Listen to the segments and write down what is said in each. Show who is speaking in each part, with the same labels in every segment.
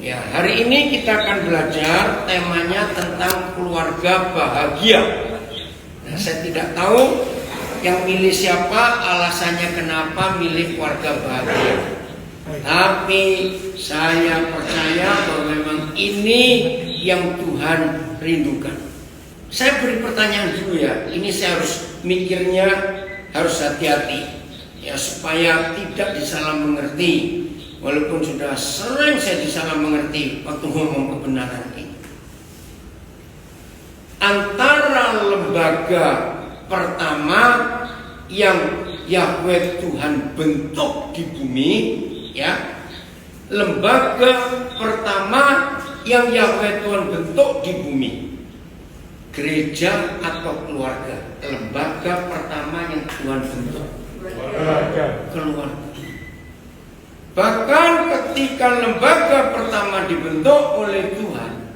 Speaker 1: Ya, hari ini kita akan belajar temanya tentang keluarga bahagia. Nah, saya tidak tahu yang milih siapa, alasannya kenapa milih keluarga bahagia. Tapi saya percaya bahwa memang ini yang Tuhan rindukan. Saya beri pertanyaan dulu ya. Ini saya harus mikirnya harus hati-hati ya, supaya tidak disalah mengerti. Walaupun sudah sering saya disalah mengerti waktu ngomong kebenaran ini. Antara lembaga pertama yang Yahweh Tuhan bentuk di bumi, ya, lembaga pertama yang Yahweh Tuhan bentuk di bumi, gereja atau keluarga. Lembaga pertama yang Tuhan bentuk, keluarga. Bahkan ketika lembaga pertama dibentuk oleh Tuhan,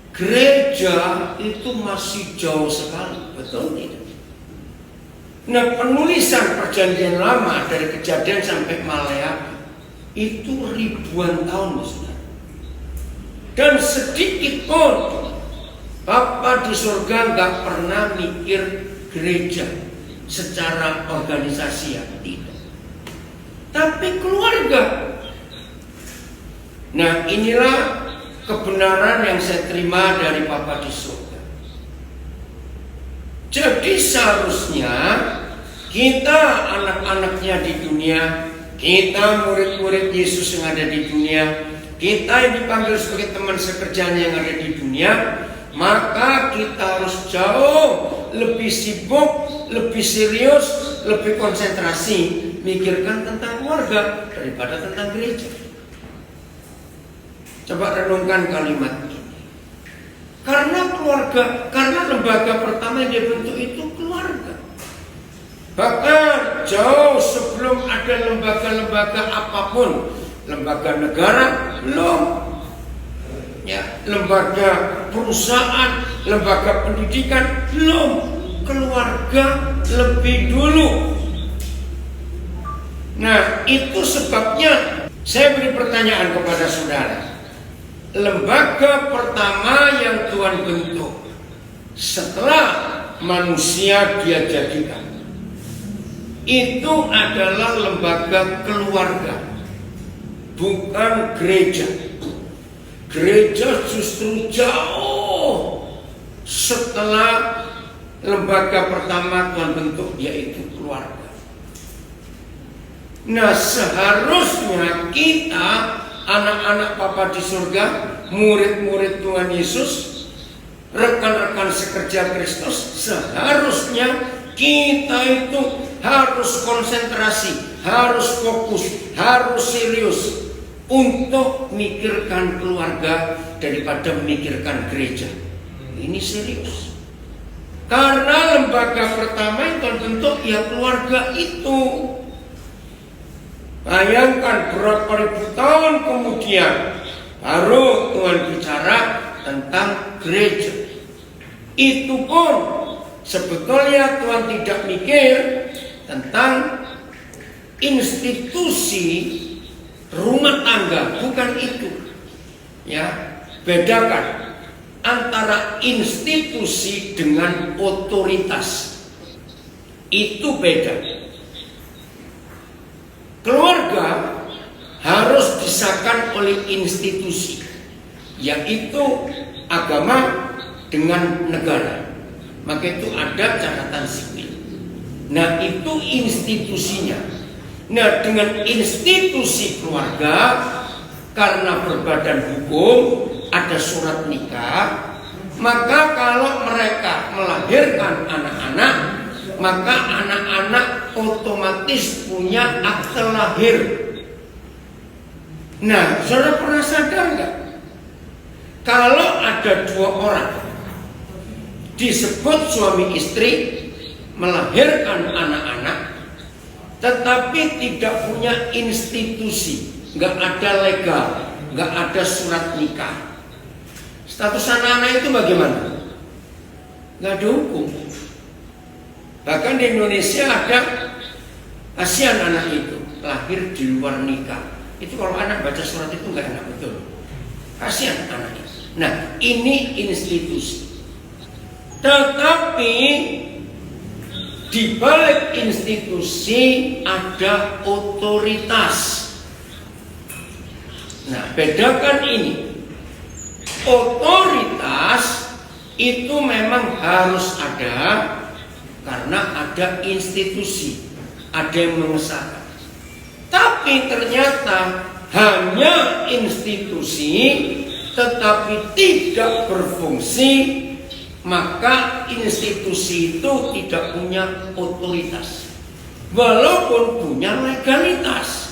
Speaker 1: gereja itu masih jauh sekali, betul tidak? Nah, penulisan perjanjian lama dari Kejadian sampai Maleakhi itu ribuan tahun, saudara. Dan sedikit pun Bapa di surga nggak pernah mikir gereja secara organisasi, ya tidak. Tapi keluarga. Nah, inilah kebenaran yang saya terima dari Bapa di surga. Jadi seharusnya kita anak-anaknya di dunia, kita murid-murid Yesus yang ada di dunia, kita yang dipanggil sebagai teman sekerjanya yang ada di dunia, maka kita harus jauh lebih sibuk, lebih serius, lebih konsentrasi mikirkan tentang keluarga daripada tentang gereja. Coba renungkan kalimat ini. Karena keluarga, karena lembaga pertama yang dibentuk itu keluarga. Bahkan jauh sebelum ada lembaga-lembaga apapun, lembaga negara belum, ya, lembaga perusahaan, lembaga pendidikan belum, keluarga lebih dulu. Nah, itu sebabnya saya beri pertanyaan kepada saudara. Lembaga pertama yang Tuhan bentuk setelah manusia dia jadikan, itu adalah lembaga keluarga, bukan gereja. Gereja justru jauh setelah lembaga pertama Tuhan bentuk, yaitu keluarga. Nah, seharusnya kita anak-anak Bapa di surga, murid-murid Tuhan Yesus, rekan-rekan sekerja Kristus, seharusnya kita itu harus konsentrasi, harus fokus, harus serius untuk mikirkan keluarga daripada memikirkan gereja. Ini serius. Karena lembaga pertama yang terbentuk ya keluarga itu. Bayangkan berapa ribu tahun kemudian baru Tuhan bicara tentang gereja. Itu pun sebetulnya Tuhan tidak mikir tentang institusi rumah tangga, bukan itu. Ya, bedakan antara institusi dengan otoritas. Itu beda. Keluarga harus disahkan oleh institusi, yaitu agama dengan negara. Maka itu ada catatan sipil. Nah, itu institusinya. Nah, dengan institusi keluarga, karena berbadan hukum, ada surat nikah, maka kalau mereka melahirkan anak-anak, maka anak-anak otomatis punya akte lahir. Nah, saudara pernah sadar nggak? Kalau ada dua orang disebut suami istri melahirkan anak-anak, tetapi tidak punya institusi, nggak ada legal, nggak ada surat nikah, status anak-anak itu bagaimana? Nggak ada hukum. Bahkan di Indonesia ada kasihan anak itu lahir di luar nikah, Itu kalau anak baca surat itu nggak enak betul. Kasihan anaknya. Nah, ini institusi. Tetapi di balik institusi ada otoritas. Nah, bedakan ini. Otoritas itu memang harus ada karena ada institusi, ada yang mengesahkan. Tapi ternyata hanya institusi tetapi tidak berfungsi, maka institusi itu tidak punya otoritas walaupun punya legalitas.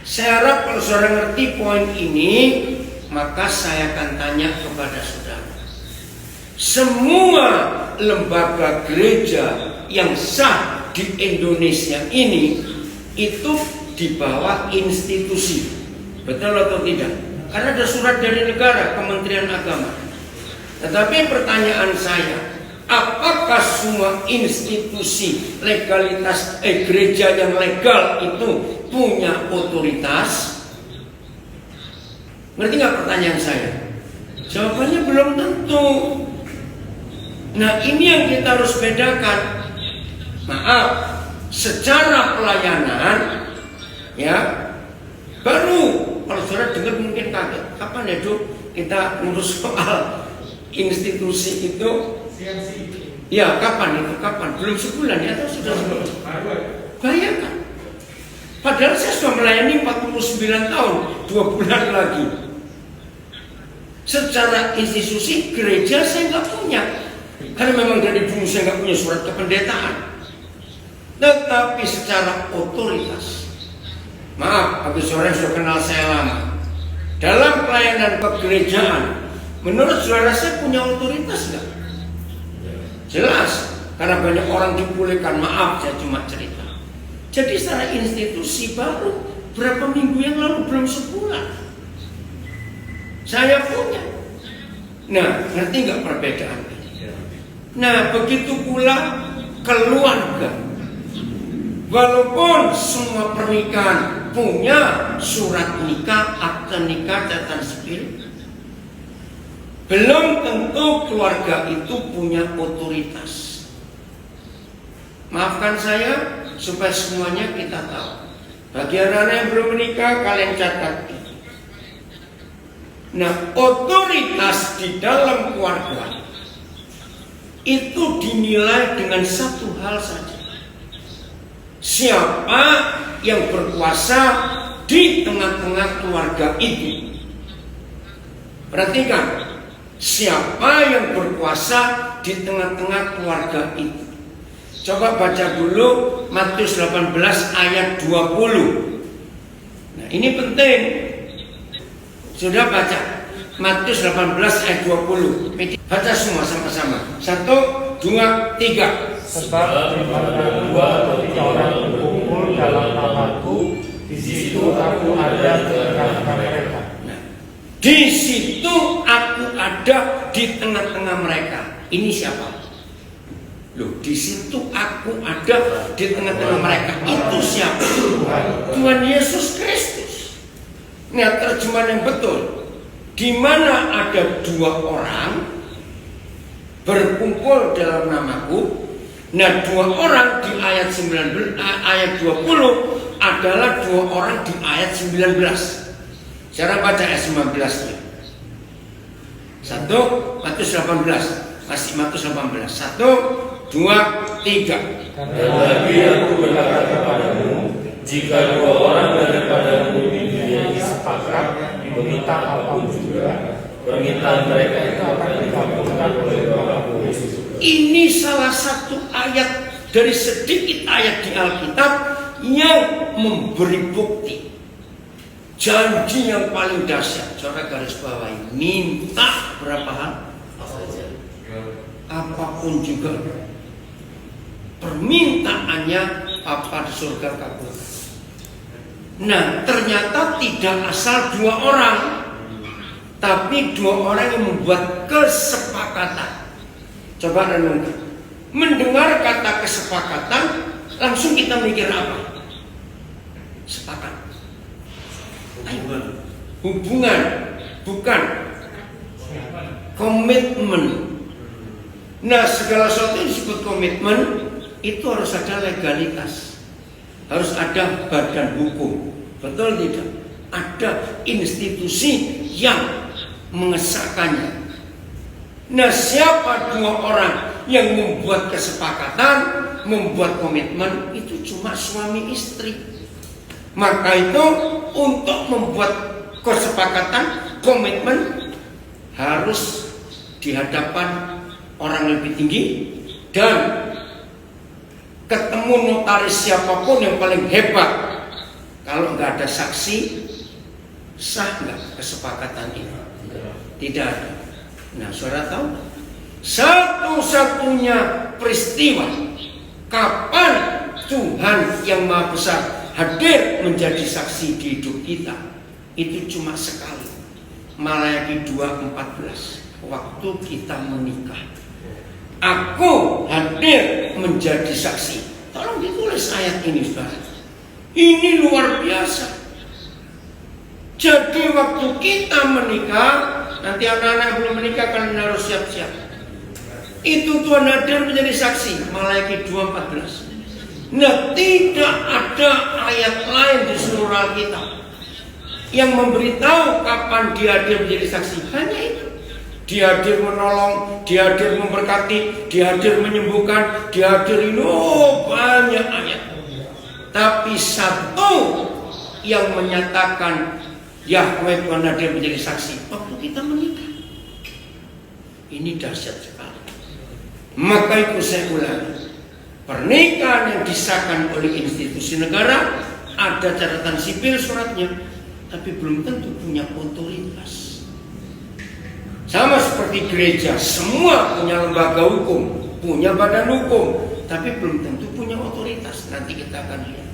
Speaker 1: Saya harap kalau saudara ngerti poin ini, maka saya akan tanya kepada saudara. Semua lembaga gereja yang sah di Indonesia ini itu di bawah institusi. Betul atau tidak? Karena ada surat dari negara, Kementerian Agama. Tetapi pertanyaan saya, apakah semua institusi legalitas gereja yang legal itu punya otoritas? Ngerti nggak pertanyaan saya? Jawabannya belum tentu. Nah, ini yang kita harus bedakan. Maaf, secara pelayanan, ya, baru kalau saudara dengar mungkin kaget. Kapan ya Dok kita ngurus soal institusi itu? Ya, kapan itu? Kapan? Belum sebulan ya atau sudah sebulan? Bayangkan. Padahal saya sudah melayani 49 tahun, 2 bulan lagi. Secara institusi gereja saya nggak punya. Karena memang dari dulu saya nggak punya surat kependetaan. Tetapi secara otoritas, maaf bagi saudara yang sudah kenal saya lama, dalam pelayanan kegerejaan, menurut saudara saya punya otoritas nggak? Jelas, karena banyak orang dipulihkan. Maaf, saya cuma cerita. Jadi secara institusi baru berapa minggu yang lalu, belum sebulan, saya punya. Nah, ngerti nggak perbedaan ini? Nah, begitu pula keluarga. Walaupun semua pernikahan punya surat nikah, akte nikah, catatan sipil, belum tentu keluarga itu punya otoritas. Maafkan saya, supaya semuanya kita tahu. Bagi anak-anak yang belum menikah, kalian catat. Nah, otoritas di dalam keluarga itu dinilai dengan satu hal saja. Siapa yang berkuasa di tengah-tengah keluarga itu? Perhatikan, siapa yang berkuasa di tengah-tengah keluarga itu? Coba baca dulu Matius 18 ayat 20. Nah, ini penting. Sudah baca Matius 18 ayat 20. Baca semua sama-sama. 1, 2, 3.
Speaker 2: Sebab di mana 2 atau 3 orang berkumpul dalam namaku, di situ aku ada di tengah-tengah mereka.
Speaker 1: Nah, di situ aku ada di tengah-tengah mereka. Ini siapa? Loh, di situ aku ada di tengah-tengah mereka. Itu siapa? Tuhan Yesus Kristus. Nah, terjemahan yang betul. Di mana ada 2 orang berkumpul dalam namaku. Nah, 2 orang di ayat 19, ayat 20 adalah 2 orang di ayat 19. Sekarang baca ayat 19-nya. 1, Matius 18. Masih Matius 18. 1, 2, 3.
Speaker 2: Dan lagi aku berkata kepadamu, jika 2 orang daripadamu di dunia sepakat meminta apapun juga, permintaan mereka itu akan dikabulkan oleh Bapa Yesus.
Speaker 1: Ini salah satu ayat dari sedikit ayat di Alkitab yang memberi bukti janji yang paling dahsyat. Coba garis bawahi, minta berapa hal? Apapun juga. Permintaannya apa di surga kabul. Nah, ternyata tidak asal 2 orang, tapi 2 orang yang membuat kesepakatan. Coba renungkan. Mendengar kata kesepakatan, langsung kita mikir apa? Sepakat. Hubungan, bukan komitmen. Nah, segala sesuatu yang disebut komitmen itu harus ada legalitas, harus ada badan hukum. Betul tidak? Ada institusi yang mengesahkannya. Nah, siapa dua orang yang membuat kesepakatan, membuat komitmen, itu cuma suami istri. Maka itu untuk membuat kesepakatan, komitmen harus di hadapan orang lebih tinggi dan ketemu notaris siapapun yang paling hebat. Kalau nggak ada saksi, sah nggak kesepakatan ini? Tidak ada. Nah, saudara tahu, satu-satunya peristiwa kapan Tuhan yang Maha Besar hadir menjadi saksi di hidup kita itu cuma sekali. Malayaki 2:14, waktu kita menikah. Aku hadir menjadi saksi. Tolong ditulis ayat ini, saudara. Ini luar biasa. Jadi waktu kita menikah, nanti anak-anak belum menikah kalian harus siap-siap. Itu Tuhan hadir menjadi saksi. Malayaki 2:14. Nah, tidak ada ayat lain di seluruh Alkitab yang memberitahu kapan dia hadir menjadi saksi. Hanya itu. Dia hadir menolong, dia hadir memberkati, dia hadir menyembuhkan, dia hadir banyak ayat. Tapi satu yang menyatakan Yahweh Tuhan hadir menjadi saksi waktu kita menikah. Ini dahsyat sekali. Maka itu saya ulangi, pernikahan yang disahkan oleh institusi negara ada catatan sipil suratnya, tapi belum tentu punya otoritas. Sama seperti gereja, semua punya lembaga hukum, punya badan hukum, tapi belum tentu punya otoritas. Nanti kita akan lihat.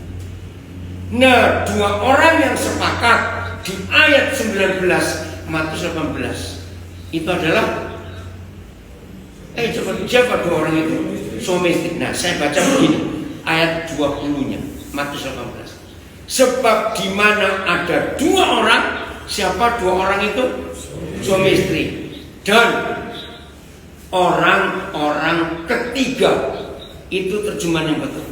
Speaker 1: Nah, dua orang yang sepakat di ayat 19 Matius 18 itu adalah siapa dua orang itu? Suami istri. Nah, saya baca begini ayat 20-nya Matius 18. Sebab di mana ada dua orang, siapa dua orang itu? Suami istri. Dan orang-orang ketiga, itu terjemahan yang betul.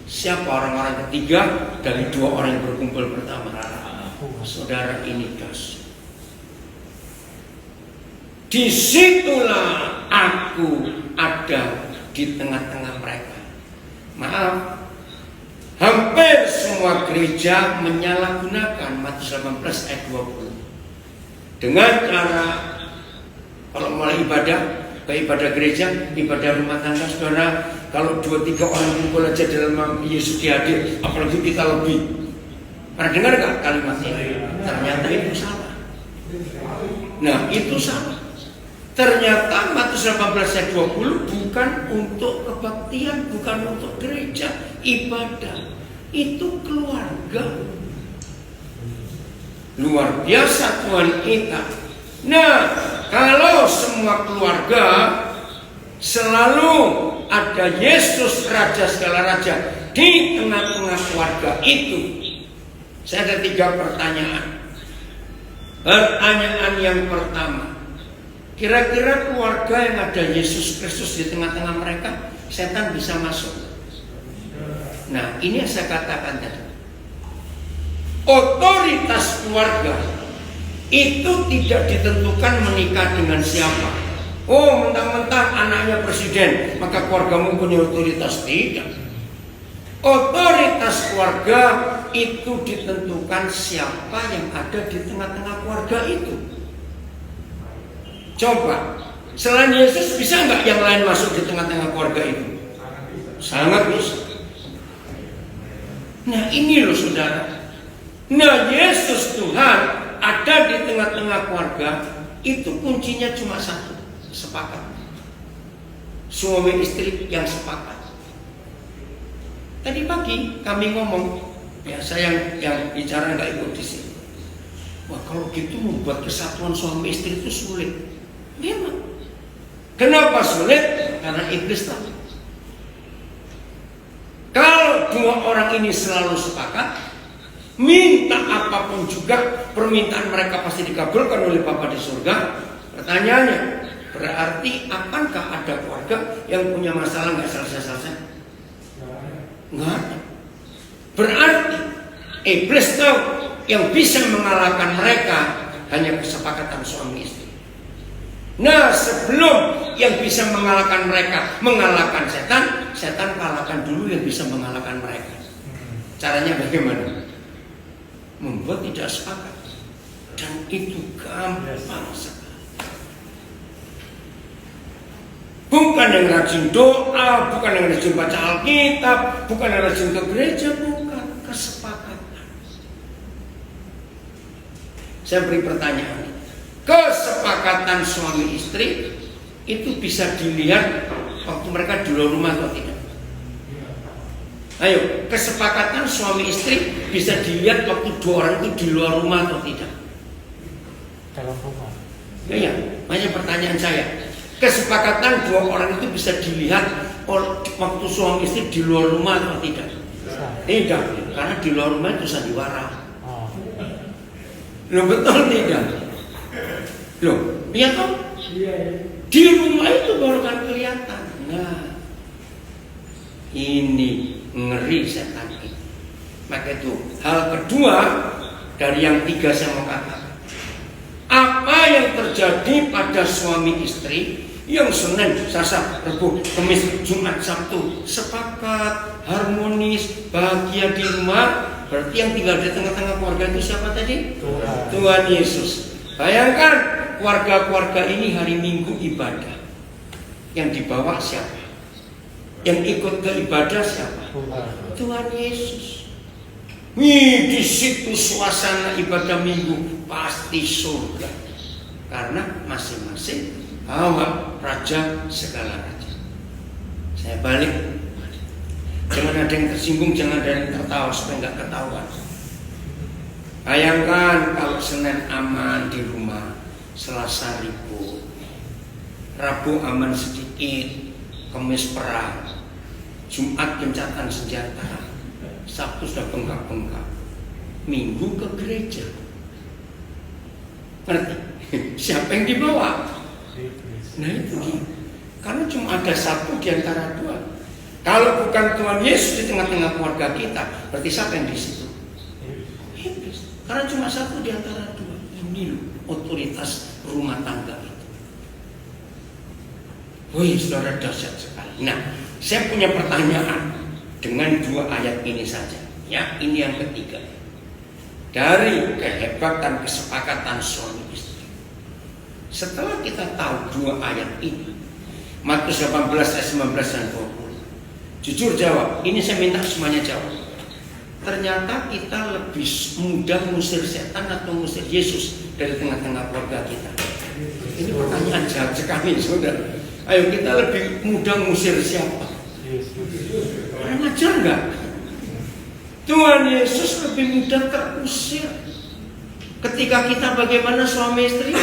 Speaker 1: Siapa orang-orang ketiga dari dua orang yang berkumpul pertama? Saudara, ini dahsyat. Disitulah aku ada di tengah-tengah mereka. Maaf, hampir semua gereja menyalahgunakan Matius 18 ayat 20 dengan cara, kalau mulai ibadah, baik ibadah gereja, ibadah rumah tangga, saudara, kalau 2-3 orang kumpul aja dalam nama Yesus hadir, apalagi kita lebih. Pernah dengar gak kalimatnya? Ternyata itu salah. Nah, itu salah. Ternyata Matius 18 ayat 20 bukan untuk kebaktian, bukan untuk gereja, ibadah. Itu keluarga. Luar biasa Tuhan kita. Nah, kalau semua keluarga selalu ada Yesus Raja segala Raja di tengah-tengah keluarga itu, saya ada 3 pertanyaan. Pertanyaan yang pertama, kira-kira keluarga yang ada Yesus Kristus di tengah-tengah mereka, setan bisa masuk? Nah, ini yang saya katakan tadi. Otoritas keluarga itu tidak ditentukan menikah dengan siapa. Oh, mentang-mentang anaknya presiden, maka keluargamu punya otoritas. Tidak. Otoritas keluarga itu ditentukan siapa yang ada di tengah-tengah keluarga itu. Coba, selain Yesus bisa nggak yang lain masuk di tengah-tengah keluarga itu? Sangat bisa. Nah, ini loh saudara. Nah, Yesus Tuhan ada di tengah-tengah keluarga, itu kuncinya cuma satu, sepakat. Suami istri yang sepakat. Tadi pagi kami ngomong, ya saya yang bicara nggak ikut di sini. Wah, kalau gitu membuat kesatuan suami istri itu sulit. Memang. Kenapa sulit? Karena iblis tahu. Kalau dua orang ini selalu sepakat, minta apapun juga, permintaan mereka pasti dikabulkan oleh Bapa di surga. Pertanyaannya, berarti akankah ada keluarga yang punya masalah nggak selesai-selesai? Nggak ada. Berarti iblis tahu yang bisa mengalahkan mereka hanya kesepakatan suami istri. Nah, sebelum yang bisa mengalahkan mereka mengalahkan setan, setan kalahkan dulu yang bisa mengalahkan mereka. Caranya bagaimana? Membuat tidak sepakat. Dan itu gampang sekali. Bukan yang rajin doa, bukan yang rajin baca Alkitab, bukan yang rajin ke gereja, bukan. Kesepakatan. Saya beri pertanyaan. Kesepakatan suami istri itu bisa dilihat waktu mereka di luar rumah atau tidak? Ayo, kesepakatan suami istri bisa dilihat waktu dua orang itu di luar rumah atau tidak?
Speaker 3: Dalam rumah.
Speaker 1: Iya, makanya pertanyaan saya, kesepakatan dua orang itu bisa dilihat waktu suami istri di luar rumah atau tidak? Tidak, karena di luar rumah itu sandiwara. Loh, betul tidak? Loh, lihat toh? Di rumah itu baru kan kelihatan. Nah, ini ngeri setan itu. Maka itu hal kedua dari yang tiga saya mau katakan. Apa yang terjadi pada suami istri yang Senin, Selasa, Rabu, Kamis, Jumat, Sabtu sepakat, harmonis, bahagia di rumah, berarti yang tinggal di tengah-tengah keluarga itu siapa tadi? Tuhan Yesus. Bayangkan keluarga-keluarga ini hari Minggu ibadah. Yang dibawa siapa? Yang ikut ke ibadah siapa? Tuhan Yesus. Di situ suasana ibadah Minggu pasti surga. Karena masing-masing bawa raja segala raja. Saya balik. Jangan ada yang tersinggung, jangan ada yang tertawa supaya nggak ketahuan. Bayangkan kalau Senin aman di rumah, Selasa ribut, Rabu aman sedikit, Kamis perang, Jumat gencatan senjata, Sabtu sudah bengkak-bengkak, Minggu ke gereja. Ngerti? Siapa yang dibawa? Nah itu dia. Karena cuma ada satu di antara dua. Kalau bukan Tuhan Yesus di tengah-tengah keluarga kita, berarti siapa yang di situ? Iblis. Karena cuma satu di antara dua. Ini loh otoritas rumah tangga itu. Wih, saudara, dahsyat sekali. Nah, saya punya pertanyaan dengan dua ayat ini saja. Ya, ini yang ketiga. Dari kehebatan kesepakatan suami istri. Setelah kita tahu dua ayat ini, Matius 18 ayat 19 dan 20. Jujur jawab, ini saya minta semuanya jawab. Ternyata kita lebih mudah mengusir setan atau mengusir Yesus dari tengah-tengah keluarga kita. Ini pertanyaan jahat sekali, saudara. Ayo, kita lebih mudah mengusir siapa? Kurang ajar enggak? Tuhan Yesus lebih mudah terusir. Ketika kita bagaimana suami istri?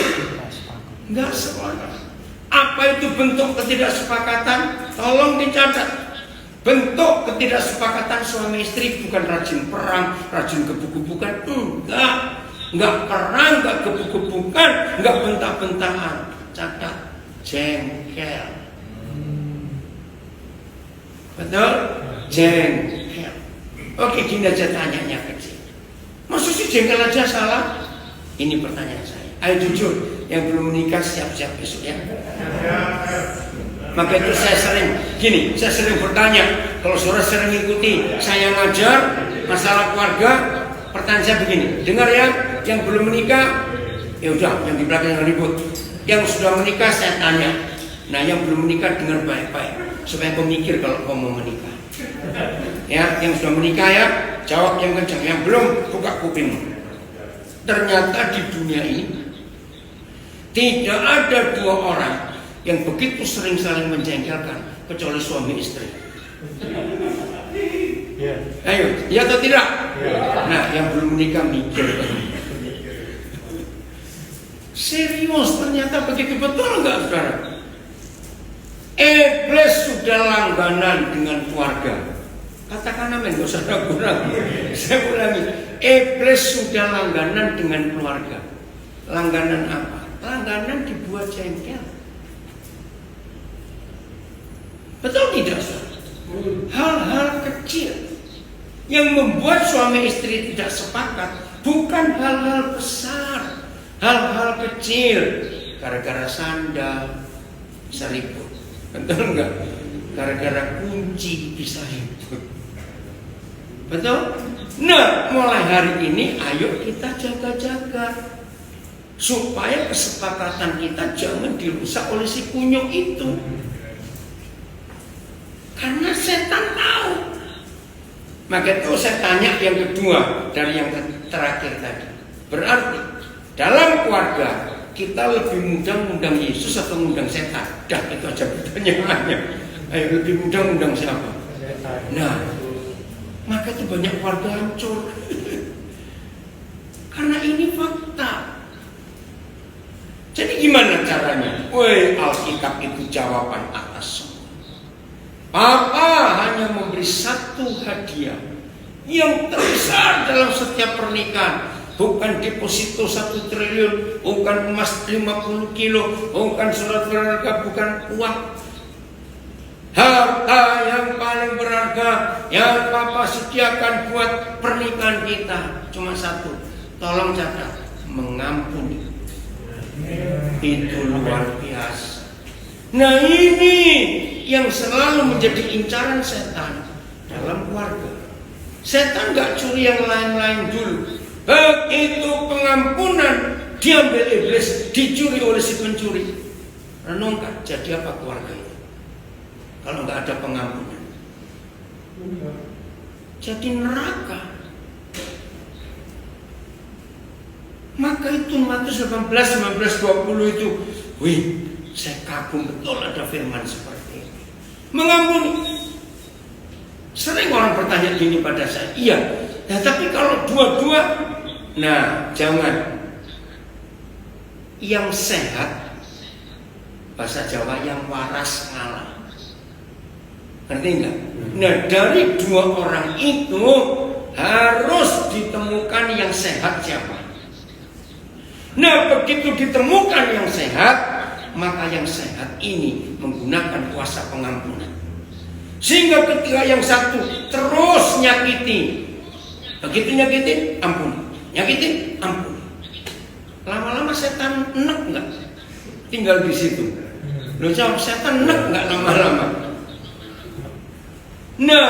Speaker 1: Enggak sepakat. Apa itu bentuk ketidaksepakatan? Tolong dicatat. Bentuk ketidaksepakatan suami istri bukan rajin perang, rajin gebuk-gebukan, enggak perang, enggak gebuk-gebukan, enggak bentak-bentakan. Catat, jengkel. Betul? Jengkel. Oke, gini aja tanyanya kecil. Maksud si jengkel aja salah? Ini pertanyaan saya. Ayo jujur, yang belum menikah siap-siap besok ya. Maka itu saya sering bertanya. Kalau saudara sering ikuti saya ngajar masalah keluarga, pertanyaan saya begini. Dengar ya, yang belum menikah, ya udah, yang di belakang yang ribut. Yang sudah menikah saya tanya. Nah, yang belum menikah dengar baik-baik supaya kau mikir kalau kau mau menikah. Ya, yang sudah menikah ya, jawab yang kencang. Yang belum, buka kuping. Ternyata di dunia ini tidak ada dua orang yang begitu sering saling menjengkelkan kecuali suami istri. Ayo, ya atau tidak? Nah, yang belum menikah mikir. Serius, ternyata begitu, betul enggak, saudara? Iblis sudah langganan dengan keluarga. Katakan amin, gak usah ragu-ragu. Saya ulangi, iblis sudah langganan dengan keluarga. Langganan apa? Langganan dibuat jengkel. Betul tidak? Hal-hal kecil yang membuat suami istri tidak sepakat, bukan hal-hal besar, hal-hal kecil. Gara-gara sandal bisa ribut, betul enggak? Gara-gara kunci bisa ribut, betul? Nah, mulai hari ini ayo kita jaga-jaga supaya kesepakatan kita jangan dirusak oleh si kunyuk itu. Karena setan tahu. Maka itu saya tanya yang kedua dari yang terakhir tadi. Berarti dalam keluarga kita lebih mudah ngundang Yesus atau ngundang setan? Dah, itu aja pertanyaannya. Ayo, lebih mudah ngundang siapa? Nah, maka itu banyak keluarga hancur. Karena ini fakta. Jadi gimana caranya? Woi, Alkitab itu jawaban atas semua. Papa hanya memberi satu hadiah yang terbesar dalam setiap pernikahan. Bukan deposito 1 triliun, bukan emas 50 kilo, bukan surat berharga, bukan uang. Harta yang paling berharga yang Papa sediakan buat pernikahan kita cuma satu. Tolong catat, mengampuni. Itu luar biasa. Nah, ini yang selalu menjadi incaran setan dalam keluarga. Setan gak curi yang lain-lain dulu. Begitu pengampunan diambil iblis, dicuri oleh si pencuri. Renungkan, jadi apa keluarga itu kalau gak ada pengampunan? Jadi neraka. Maka itu Matius 18, 19, 20 itu, wih, saya kagum betul ada firman seperti ini. Mengampuni. Sering orang bertanya gini pada saya, iya, nah, tapi kalau dua-dua, nah jangan. Yang sehat, bahasa Jawa yang waras ngalah. Ngerti enggak? Nah, dari dua orang itu harus ditemukan yang sehat siapa? Nah, begitu ditemukan yang sehat, maka yang sehat ini menggunakan kuasa pengampunan. Sehingga ketika yang satu terus nyakiti, begitu nyakitin, ampun, nyakitin, ampun. Lama-lama setan enek enggak? Tinggal di situ. Loh, jawab, setan enek enggak lama-lama? Nah,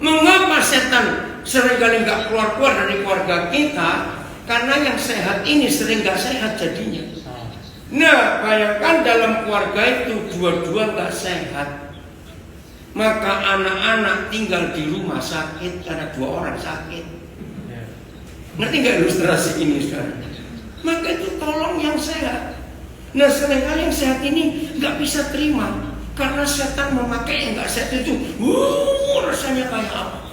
Speaker 1: mengapa setan seringkali enggak keluar-keluar dari keluarga kita? Karena yang sehat ini sering gak sehat jadinya. Nah, bayangkan dalam keluarga itu dua-dua gak sehat. Maka anak-anak tinggal di rumah sakit karena dua orang sakit. Ngerti gak ilustrasi ini sekarang? Maka itu tolong yang sehat. Nah, seringkali yang sehat ini gak bisa terima. Karena setan memakai yang gak sehat itu, rasanya kayak apa?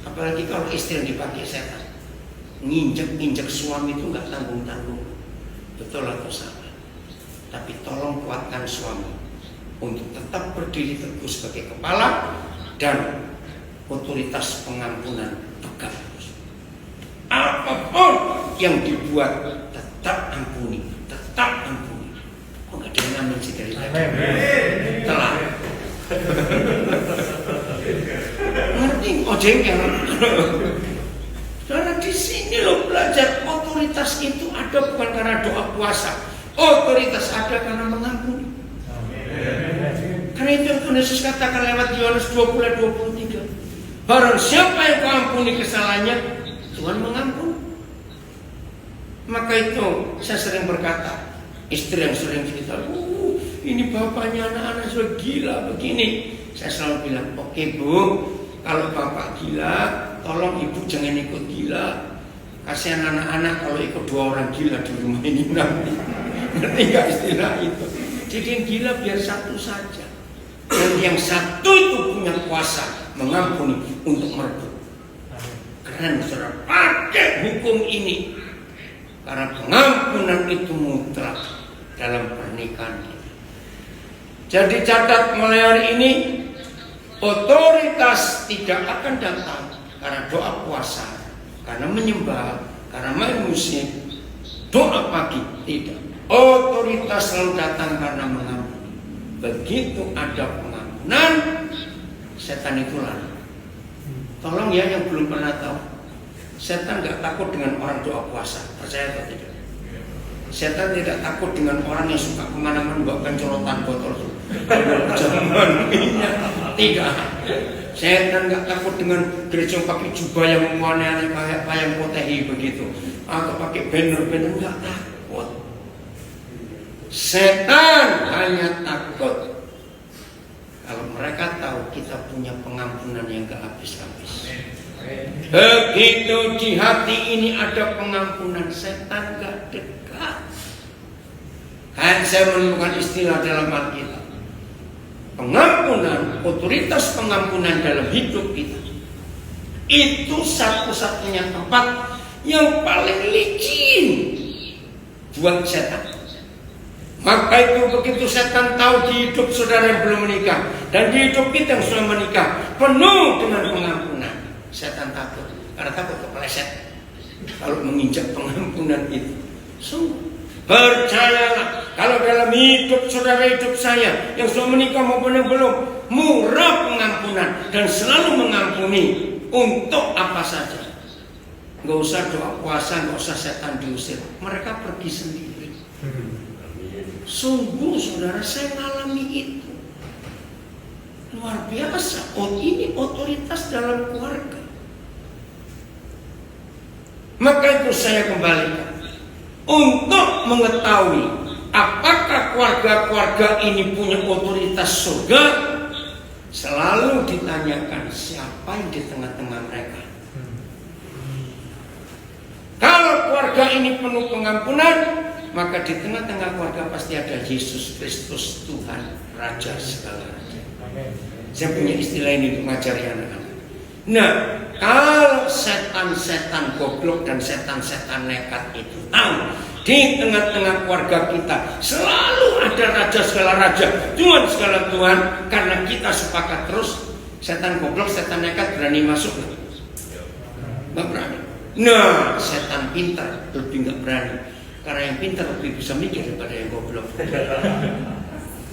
Speaker 1: Apalagi kalau istri yang dipakai setan. Nginjek suami itu nggak tanggung-tanggung, betul atau salah? Tapi tolong kuatkan suami untuk tetap berdiri teguh sebagai kepala dan otoritas pengampunan pegang. Apapun yang dibuat tetap ampuni, tetap ampuni. Kok nggak ada yang amin sih dari tadi? Telah. Ngerti? Oh, jengkel. Karena di sini lo belajar otoritas itu ada bukan karena doa puasa, otoritas ada karena mengampuni. Karena itu yang Yesus katakan lewat Yohanes 20:23, barang siapa yang kau ampuni kesalahannya, Tuhan mengampuni. Maka itu saya sering berkata, istri yang sering cerita, ini bapaknya anak-anak sudah gila begini. Saya selalu bilang, oke bu, kalau bapak gila, tolong ibu jangan ikut gila. Kasihan anak-anak kalau ikut dua orang gila di rumah ini nanti. Ngerti gak istilah itu? Jadi yang gila biar satu saja. Dan yang satu itu punya kuasa mengampuni untuk merebut. Keren saudara, pakai hukum ini. Karena pengampunan itu mutlak dalam pernikahan kita. Jadi catat mulai hari ini, otoritas tidak akan datang karena doa puasa, karena menyembah, karena main musik, doa pagi, tidak. Otoritas selalu datang karena mengampuni. Begitu ada pengampunan, setan itu lari. Tolong ya yang belum pernah tahu, setan gak takut dengan orang doa puasa, percaya atau tidak? Setan tidak takut dengan orang yang suka kemana-mana bawakan corotan botol zaman minyak. Tidak. Setan gak takut dengan gereja pakai jubah yang aneh-aneh kayak payang potehi begitu, atau pakai banner-banner, gak takut. Setan hanya takut kalau mereka tahu kita punya pengampunan yang gak habis-habis. Begitu di hati ini ada pengampunan, setan gak dekat. Kan saya menemukan istilah dalam Alkitab, pengampunan, otoritas pengampunan dalam hidup kita itu satu-satunya tempat yang paling licin buat setan. Maka itu begitu setan tahu di hidup saudara yang belum menikah dan di hidup kita yang sudah menikah penuh dengan pengampunan, setan takut, karena takut kepleset kalau menginjak pengampunan itu. Sungguh, percayalah, kalau dalam hidup saudara, hidup saya yang sudah menikah maupun yang belum, murah pengampunan dan selalu mengampuni untuk apa saja. Gak usah doa puasa, gak usah setan diusir, mereka pergi sendiri. Sungguh saudara, saya mengalami itu. Luar biasa. Oh, ini otoritas dalam keluarga. Maka itu saya kembalikan untuk mengetahui apakah keluarga-keluarga ini punya otoritas surga. Selalu ditanyakan siapa yang di tengah-tengah mereka. Kalau keluarga ini penuh pengampunan, maka di tengah-tengah keluarga pasti ada Yesus Kristus, Tuhan, Raja segala raja. Saya punya istilah ini untuk mengajari anak-anak. Nah, kalau setan-setan goblok dan setan-setan nekat itu tahu di tengah-tengah keluarga kita selalu ada Raja segala raja, Tuhan segala Tuhan, karena kita sepakat terus, setan goblok, setan nekat berani masuk nggak berani. Nah, setan pintar lebih nggak berani. Karena yang pintar lebih bisa mikir daripada yang goblok.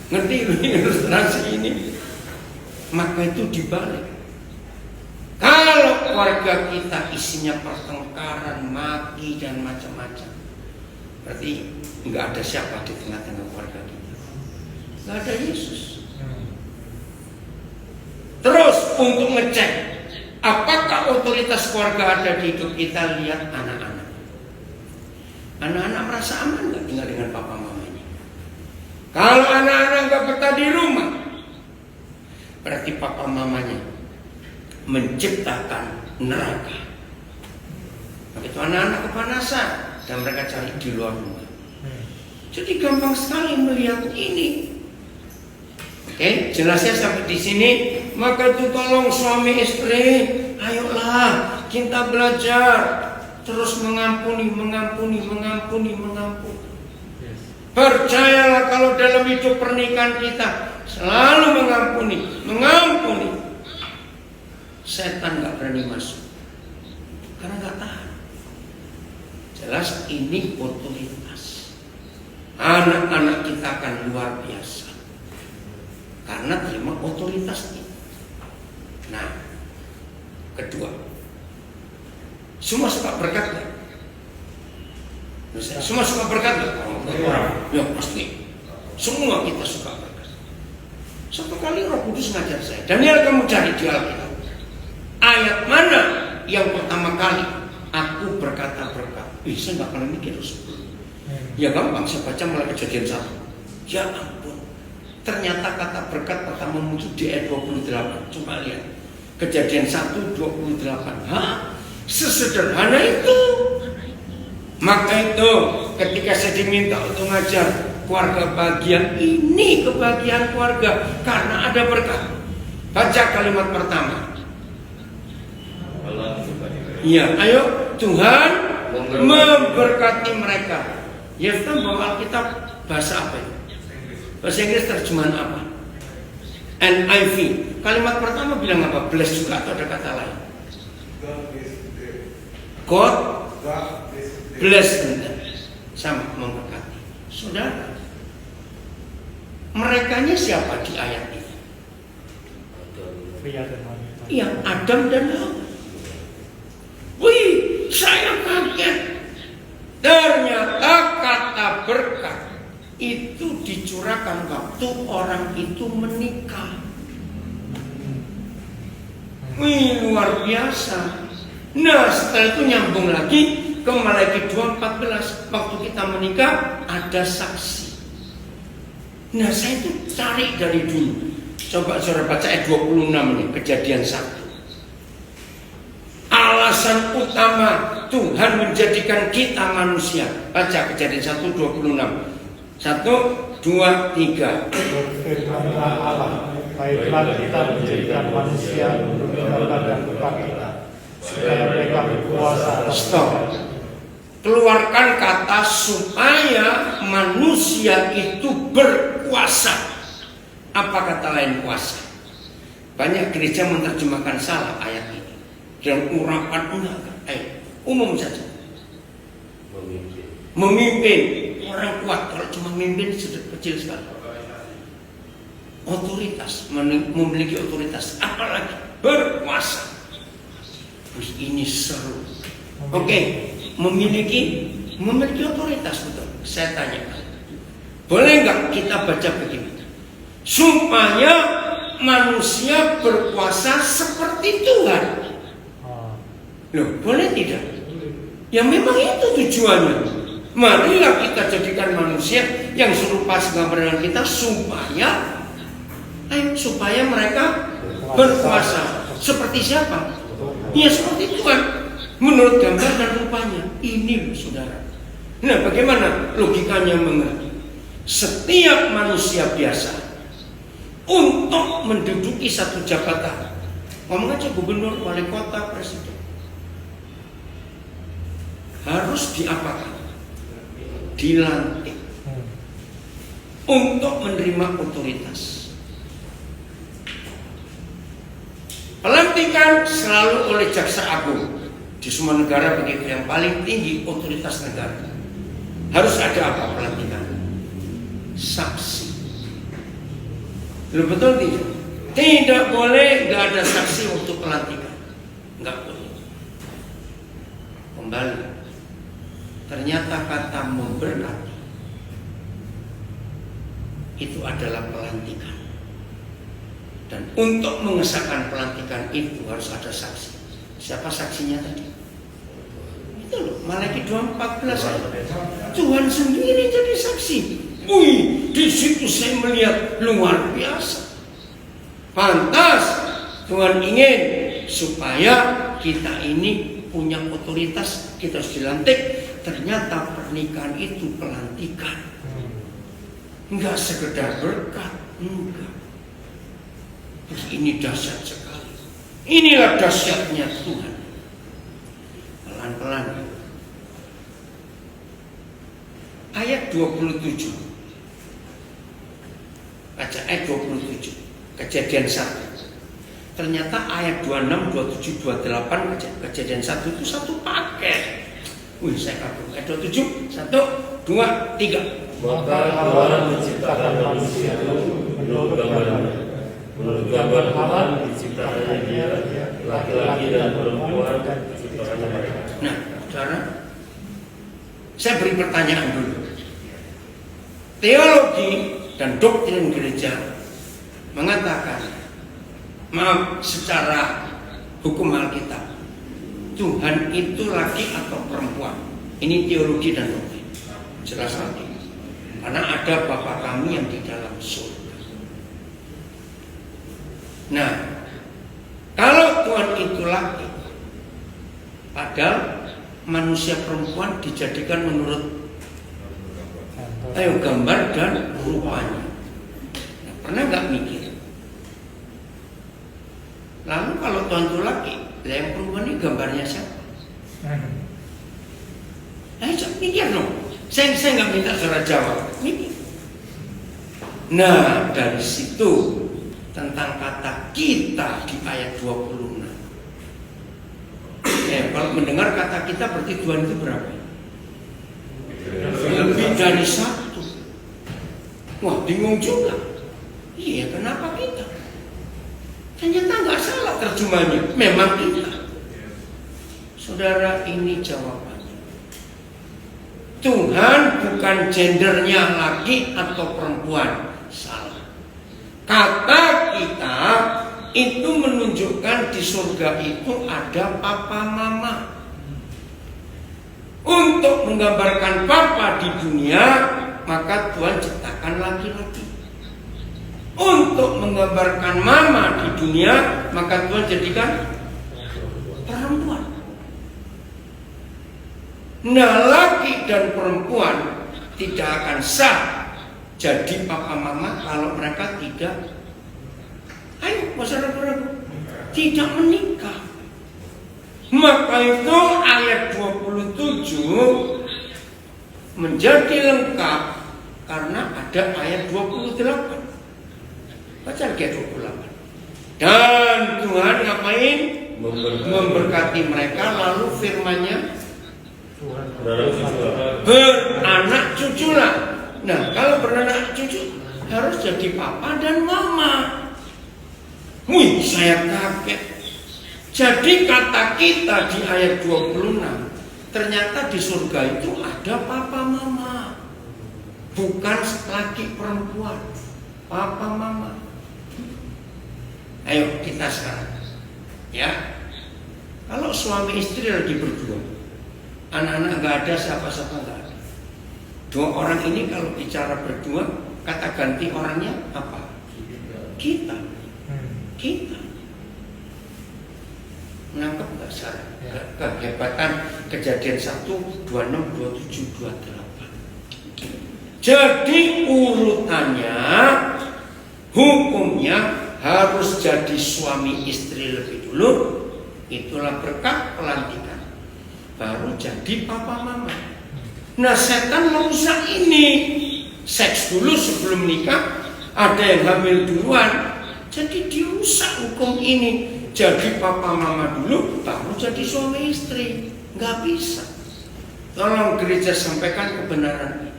Speaker 1: Ngerti ilustrasi ini? Maka itu dibalik. Kalau keluarga kita isinya pertengkaran, maki dan macam-macam, berarti nggak ada siapa di tengah-tengah keluarga kita. Nggak ada Yesus. Terus untuk ngecek apakah otoritas keluarga ada di hidup kita, lihat anak-anak. Anak-anak merasa aman nggak tinggal dengan papa mamanya? Kalau anak-anak nggak betah di rumah, berarti papa mamanya menciptakan neraka. Begitu anak-anak kepanasan dan mereka cari di luar rumah. Jadi gampang sekali melihat ini. Oke, jelasnya sampai di sini. Maka itu tolong suami istri, ayolah kita belajar. Terus mengampuni. Percayalah kalau dalam hidup pernikahan kita selalu mengampuni. Setan gak berani masuk karena gak tahan. Jelas ini otoritas. Anak-anak kita akan luar biasa karena terima otoritas ini. Nah, kedua, semua suka berkat gak? Semua suka berkat gak? Ya pasti. Semua kita suka berkat. Satu kali Roh Kudus ngajar saya, Daniel, kamu cari di Alkitab ayat mana yang pertama kali aku berkata berkat. Saya gak pernah mikir sebelum. Ya gampang, saya baca mulai Kejadian 1. Ya ampun, ternyata kata berkat pertama muncul di ayat 28. Coba lihat Kejadian 1:28. Hah? Sesederhana itu. Maka itu ketika saya diminta untuk ngajar keluarga bagian ini, kebahagiaan keluarga karena ada berkat. Baca kalimat pertama. Iya, ayo Tuhan memberkati mereka. Ya, kita bawa Alkitab bahasa apa ya? Bahasa Inggris terjemahan apa? NIV. Kalimat pertama bilang apa? Bless juga atau ada kata lain? God bless them. Sama memberkati. Saudara, merekanya siapa di ayat ini?
Speaker 3: Pria dan wanita.
Speaker 1: Iya, Adam dan Hawa. Wih, saya kaget. Ternyata kata berkat itu dicurahkan waktu orang itu menikah. Wih, luar biasa. Nah, setelah itu nyambung lagi ke Malaikat 2:14. Waktu kita menikah ada saksi. Nah, saya itu cari dari dulu. Coba saudara baca ayat 26 nih, Kejadian 1. Alasan utama Tuhan menjadikan kita manusia. Baca Kejadian 1:26. 1, 2, 3.
Speaker 3: Berfirmanlah Allah, baiklah kita menjadikan manusia menurut gambar dan rupa kita, supaya mereka berkuasa atas
Speaker 1: Stop. Keluarkan kata supaya manusia itu berkuasa. Apa kata lain kuasa? Banyak gereja menerjemahkan salah ayat ini. Dan urapan umum saja. Memimpin. Orang kuat kalau cuma memimpin sudah kecil sekali. Otoritas, memiliki otoritas, apalagi berkuasa. Terus ini seru. Oke, memiliki otoritas, betul. Saya tanya, boleh nggak kita baca begini? Supaya manusia berkuasa seperti Tuhan. Loh, boleh tidak? Ya memang itu tujuannya. Marilah kita jadikan manusia yang serupa segambar dengan kita supaya mereka berkuasa. Seperti siapa? Ya seperti Tuhan, menurut gambar dan rupanya. Ini saudara. Nah, bagaimana logikanya mengerti? Setiap manusia biasa untuk menduduki satu jabatan, ngomong aja gubernur, wali kota, presiden, harus diapakan? Dilantik untuk menerima otoritas. Pelantikan selalu oleh jaksa agung. Di semua negara begitu, yang paling tinggi otoritas negara. Harus ada apa pelantikan? Saksi. Betul tidak? Tidak boleh nggak ada saksi untuk pelantikan. Nggak boleh. Kembali. Ternyata kata memberkati itu adalah pelantikan. Dan untuk mengesahkan pelantikan itu harus ada saksi. Siapa saksinya tadi? Itu loh, Malaikat 2:14. Tuhan sendiri jadi saksi. Wih, di situ saya melihat luar biasa. Pantas Tuhan ingin supaya kita ini punya otoritas, kita harus dilantik. Ternyata pernikahan itu pelantikan. Enggak sekedar berkat, enggak. Terus ini dahsyat sekali. Inilah dahsyatnya Tuhan. Pelan-pelan. Ayat 27. Baca ayat 27. Kejadian 1. Ternyata ayat 26, 27, 28 Kejadian 1 itu satu paket. Wih, saya kagum. Ayat 27, 1, 2, 3.
Speaker 2: Maka Tuhan menciptakan manusia itu menurut gambarnya. Menurut gambar Allah diciptakannya dia, laki-laki dan perempuan diciptakannya mereka.
Speaker 1: Nah, saudara, saya beri pertanyaan dulu. Teologi dan doktrin gereja mengatakan, maaf, secara hukum Alkitab, Tuhan itu laki atau perempuan. Ini teologi dan doktrin. Jelas lagi. Karena ada Bapa kami yang di dalam surga. Nah, kalau Tuhan itu laki, padahal manusia perempuan dijadikan menurut gambar dan rupanya. Nah, pernah nggak mikir? Lalu kalau Tuhan itu laki, yang perempuan ini gambarnya siapa? Mikir dong. Saya nggak minta saudara jawab. Mikir. Nah, dari situ tentang kata kita di ayat 26. kalau mendengar kata kita berarti Tuhan itu berapa? Lebih dari satu. Wah, bingung juga. Iya, kenapa kita? Ternyata nggak salah terjemahnya. Memang kita. Saudara, ini jawabannya. Tuhan bukan gendernya laki atau perempuan. Salah. Kata kita itu menunjukkan di surga itu ada papa mama. Untuk menggambarkan papa di dunia, maka Tuhan ciptakan laki-laki. Untuk menggambarkan mama di dunia, maka Tuhan jadikan perempuan. Nah, laki dan perempuan tidak akan sah jadi papa mama kalau mereka tidak, ayo masyarakat, tidak menikah. Maka itu ayat 27 menjadi lengkap karena ada ayat 28. Baca lagi ayat 28. Dan Tuhan ngapain? Memberkati mereka, lalu firman-Nya beranak cuculah. Nah, kalau beranak cucu harus jadi papa dan mama. Wih, saya kaget. Jadi kata kita di ayat 26, ternyata di surga itu ada papa mama. Bukan laki perempuan, papa mama. Ayo kita sekarang, ya. Kalau suami istri lagi berdua, anak-anak nggak ada, siapa-siapa nggak ada. Dua orang ini kalau bicara berdua, kata ganti orangnya apa? Kita. Menangkap nggak salah? Kehebatan kejadian 1, 26, 27, 28. Jadi urutannya, hukumnya harus jadi suami istri lebih dulu. Itulah berkat pelantikan. Baru jadi papa mama. Nah, setan merusak ini. Seks dulu sebelum nikah. Ada yang hamil duluan. Jadi dirusak hukum ini. Jadi papa mama dulu, baru jadi suami istri. Nggak bisa. Tolong gereja sampaikan kebenaran ini.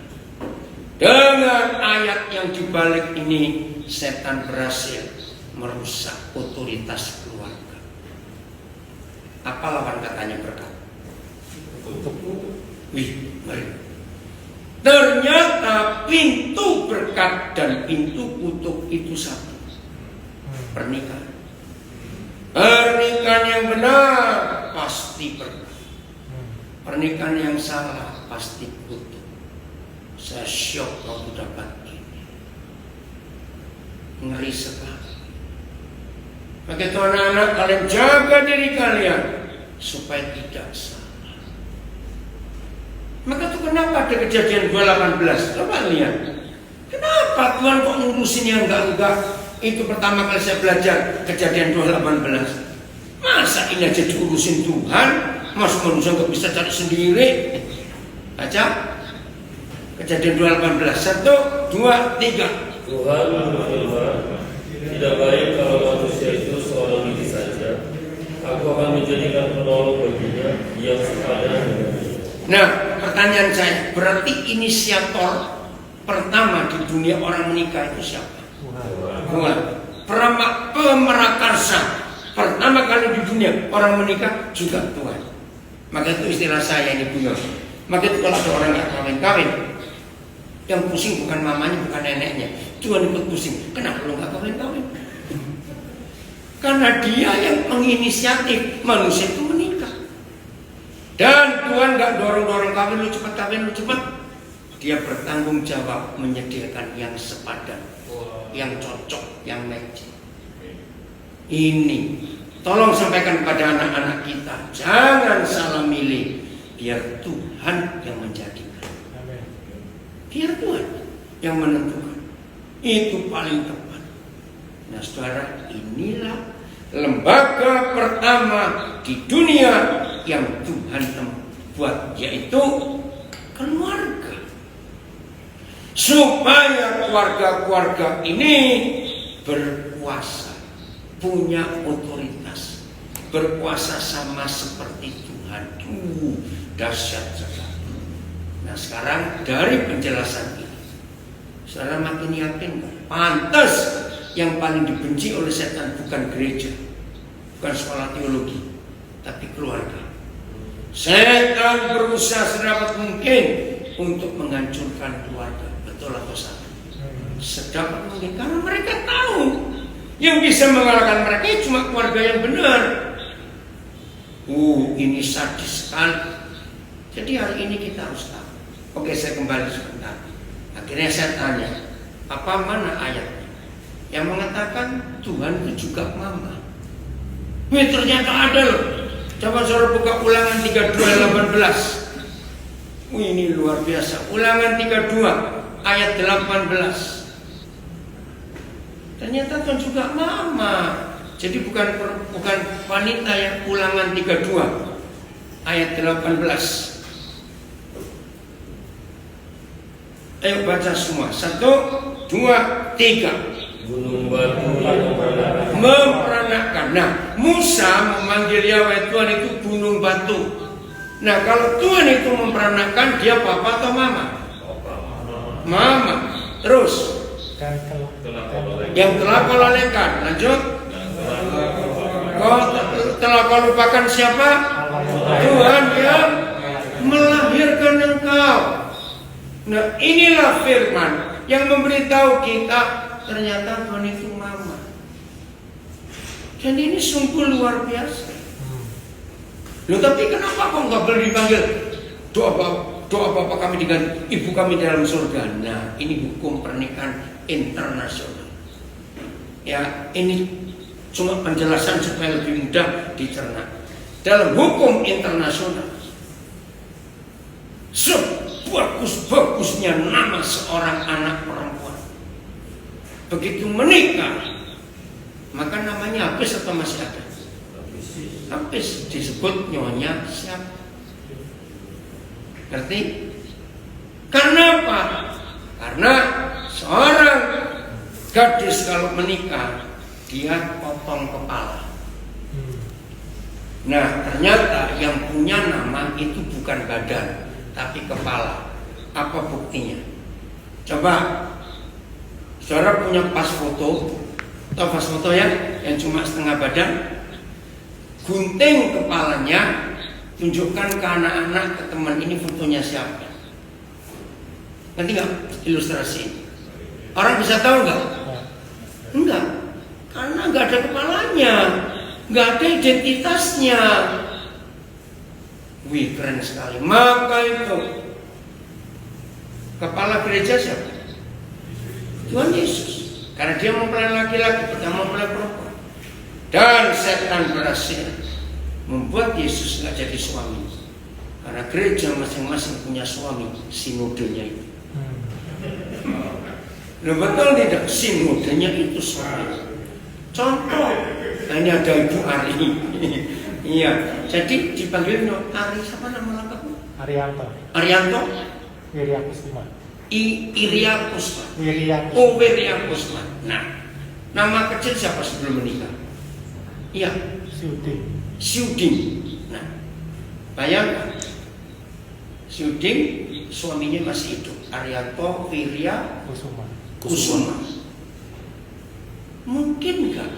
Speaker 1: Dengan ayat yang dibalik ini, setan berhasil merusak otoritas keluarga. Apa lawan katanya berkat? Wih, mari. Ternyata pintu berkat dan pintu kutuk itu satu. Pernikahan. Pernikahan yang benar pasti berkat. Pernikahan yang salah pasti kutuk. Saya syok waktu dapat ini. Ngeri sekali. Maka itu anak-anak, kalian jaga diri kalian supaya tidak salah. Maka itu kenapa ada kejadian 2:18? Coba lihat. Kenapa Tuhan kok ngurusin yang enggak? Itu pertama kali saya belajar kejadian 2:18. Masa ini aja diurusin Tuhan? Masa manusia nggak bisa cari sendiri? Baca kejadian 2:18. 1, 2, 3.
Speaker 2: Tuhan berfirman, tidak baik kalau manusia itu seorang diri saja. Aku akan menjadikan penolong baginya yang sepadan dengannya.
Speaker 1: Nah, pertanyaan saya, berarti inisiator pertama di dunia orang menikah itu siapa? Tuhan. Pemerakarsa pertama kali di dunia orang menikah juga Tuhan. Maka itu istilah saya ini punya. Maka itu kalau ada orang yang kawin-kawin, yang pusing bukan mamanya, bukan neneknya, Tuhan ikut pusing. Kenapa lu nggak kawin-kawin? Karena dia yang menginisiatif manusia itu menikah. Dan Tuhan nggak dorong-dorong kawin lu cepat. Dia bertanggung jawab menyediakan yang sepadan, yang cocok, yang matching. Ini tolong sampaikan kepada anak-anak kita, jangan salah milih. Biar Tuhan yang menjadikan. Biar Tuhan yang menentukan. Itu paling tepat. Nah, saudara, inilah lembaga pertama di dunia yang Tuhan buat, yaitu keluarga. Supaya keluarga-keluarga ini berkuasa, punya otoritas. berkuasa sama seperti Tuhan. Dahsyat sekali. Nah sekarang dari penjelasan ini, saudara makin yakin pantas yang paling dibenci oleh setan bukan gereja, bukan sekolah teologi, tapi keluarga. Setan berusaha sedapat mungkin untuk menghancurkan keluarga. Betul atau salah? Sedapat mungkin, karena mereka tahu yang bisa mengalahkan mereka cuma keluarga yang benar. Ini sadis sekali. Jadi hari ini kita harus tahu. Oke, saya kembali sebentar. Akhirnya saya tanya, apa mana ayatnya yang mengatakan Tuhan itu juga mama? Ternyata ada loh. Coba saudara buka Ulangan 32:18. Ini luar biasa. Ulangan 32 ayat 18. Ternyata Tuhan juga mama. Jadi bukan wanita yang. Ulangan 32 ayat 18. Ayo baca semua. 1, 2, 3.
Speaker 2: Gunung batu yang
Speaker 1: Memperanakan. Nah, Musa memanggil Yahweh Tuhan itu gunung batu. Nah, kalau Tuhan itu memperanakan, dia papa atau mama? Mama. Terus yang telah kau lalaikan. Lanjut. Kau telah kau lupakan siapa? Tuhan yang melahirkan engkau. Nah, inilah firman yang memberitahu kita ternyata Tuhan itu mama. Dan ini sungguh luar biasa. Loh, tapi kenapa kok nggak boleh dipanggil doa Bapa kami dengan Ibu kami dalam surga? Nah, ini hukum pernikahan internasional. Ya, ini cuma penjelasan supaya lebih mudah dicerna. Dalam hukum internasional, sebagus-bagusnya nama seorang anak perempuan, begitu menikah, maka namanya habis atau masih ada? Habis, disebut nyonya siapa? Ngerti? Karena apa? Karena seorang gadis kalau menikah, dia potong kepala. Nah, ternyata yang punya nama itu bukan badan, tapi kepala. Apa buktinya? Coba, saudara punya pas foto, atau pas foto ya, yang cuma setengah badan, gunting kepalanya, tunjukkan ke anak-anak, ke teman, ini fotonya siapa? Nanti nggak ilustrasi? Orang bisa tahu nggak? Enggak, karena nggak ada kepalanya, nggak ada identitasnya. Wih, keren sekali. Maka itu kepala gereja siapa? Tuhan Yesus. Karena dia mempelai laki-laki, kita mempelai perempuan. Dan setan berhasil membuat Yesus nggak jadi suami. Karena gereja masing-masing punya suami, sinodenya itu. Loh, betul tidak? Sinodenya itu suami. Contoh, nah ini ada Ibu Ari. Iya, jadi dipanggil Ari, siapa nama lengkapnya?
Speaker 3: Arianto.
Speaker 1: Arianto?
Speaker 3: Wirya Kusuma.
Speaker 1: Iria Kusma.
Speaker 3: Wirya Kusuma.
Speaker 1: Oh, Wirya Kusma. Nah, nama kecil siapa sebelum menikah? Iya, Syuding. Nah, bayangkan, Syuding suaminya masih hidup. Arianto Wirya Kusuma. Mungkin nggak?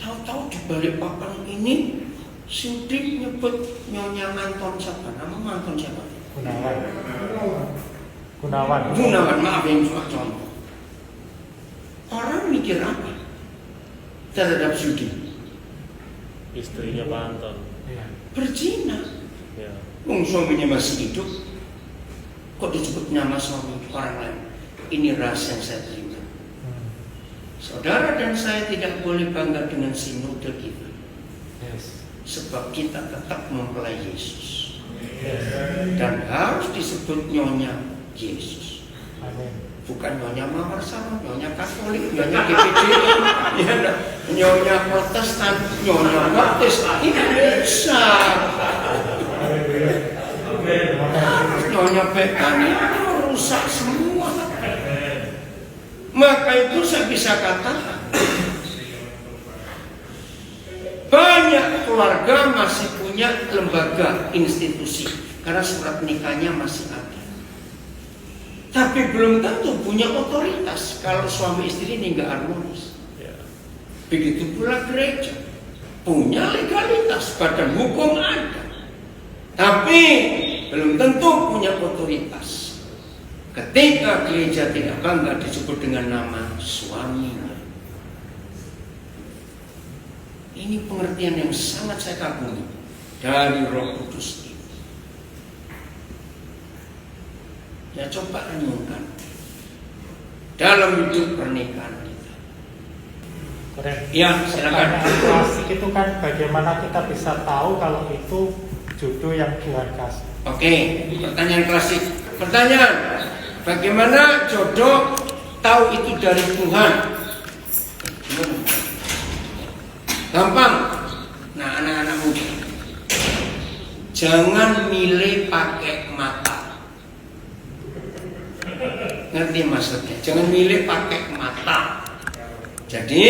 Speaker 1: Tahu-tahu di balik papan ini Syuding nyebut Nyonya Anton siapa? Nama Anton siapa? Gunawan, maaf yang cuma contoh. Orang mikir apa terhadap Syuding?
Speaker 2: istrinya Pak Anton.
Speaker 1: Berzina.
Speaker 2: Ya.
Speaker 1: Suaminya masih hidup, kok disebut nama suami orang lain? Ini rahasia yang saya terima. Saudara dan saya tidak boleh bangga dengan sinode kita, sebab kita tetap mempelai Yesus, dan harus disebut Nyonya Yesus. Bukan Nyonya Mawar sama, Nyonya Katolik, Nyonya GPD, Nyonya Protestan, Nyonya Baptis. Ini bisa. Nyonya PKN itu rusak semua. Maka itu saya bisa katakan, Banyak keluarga masih punya lembaga institusi karena surat nikahnya masih ada. Tapi belum tentu punya otoritas kalau suami istri ini nggak harmonis. Begitu pula gereja punya legalitas, badan hukum ada, tapi belum tentu punya otoritas. Ketika gereja tidak bangga disebut dengan nama suaminya. Ini pengertian yang sangat saya kagumi dari Roh Kudus ini. Ya coba renungkan dalam hidup pernikahan kita. Ya silakan.
Speaker 3: Pertanyaan klasik itu kan bagaimana kita bisa tahu kalau itu jodoh yang Tuhan kasih.
Speaker 1: Oke, pertanyaan klasik. Pertanyaan, bagaimana jodoh tahu itu dari Tuhan? Gampang. Nah, anak-anak muda, jangan milih pakai mata. Ngerti maksudnya? Jangan milih pakai mata. Jadi,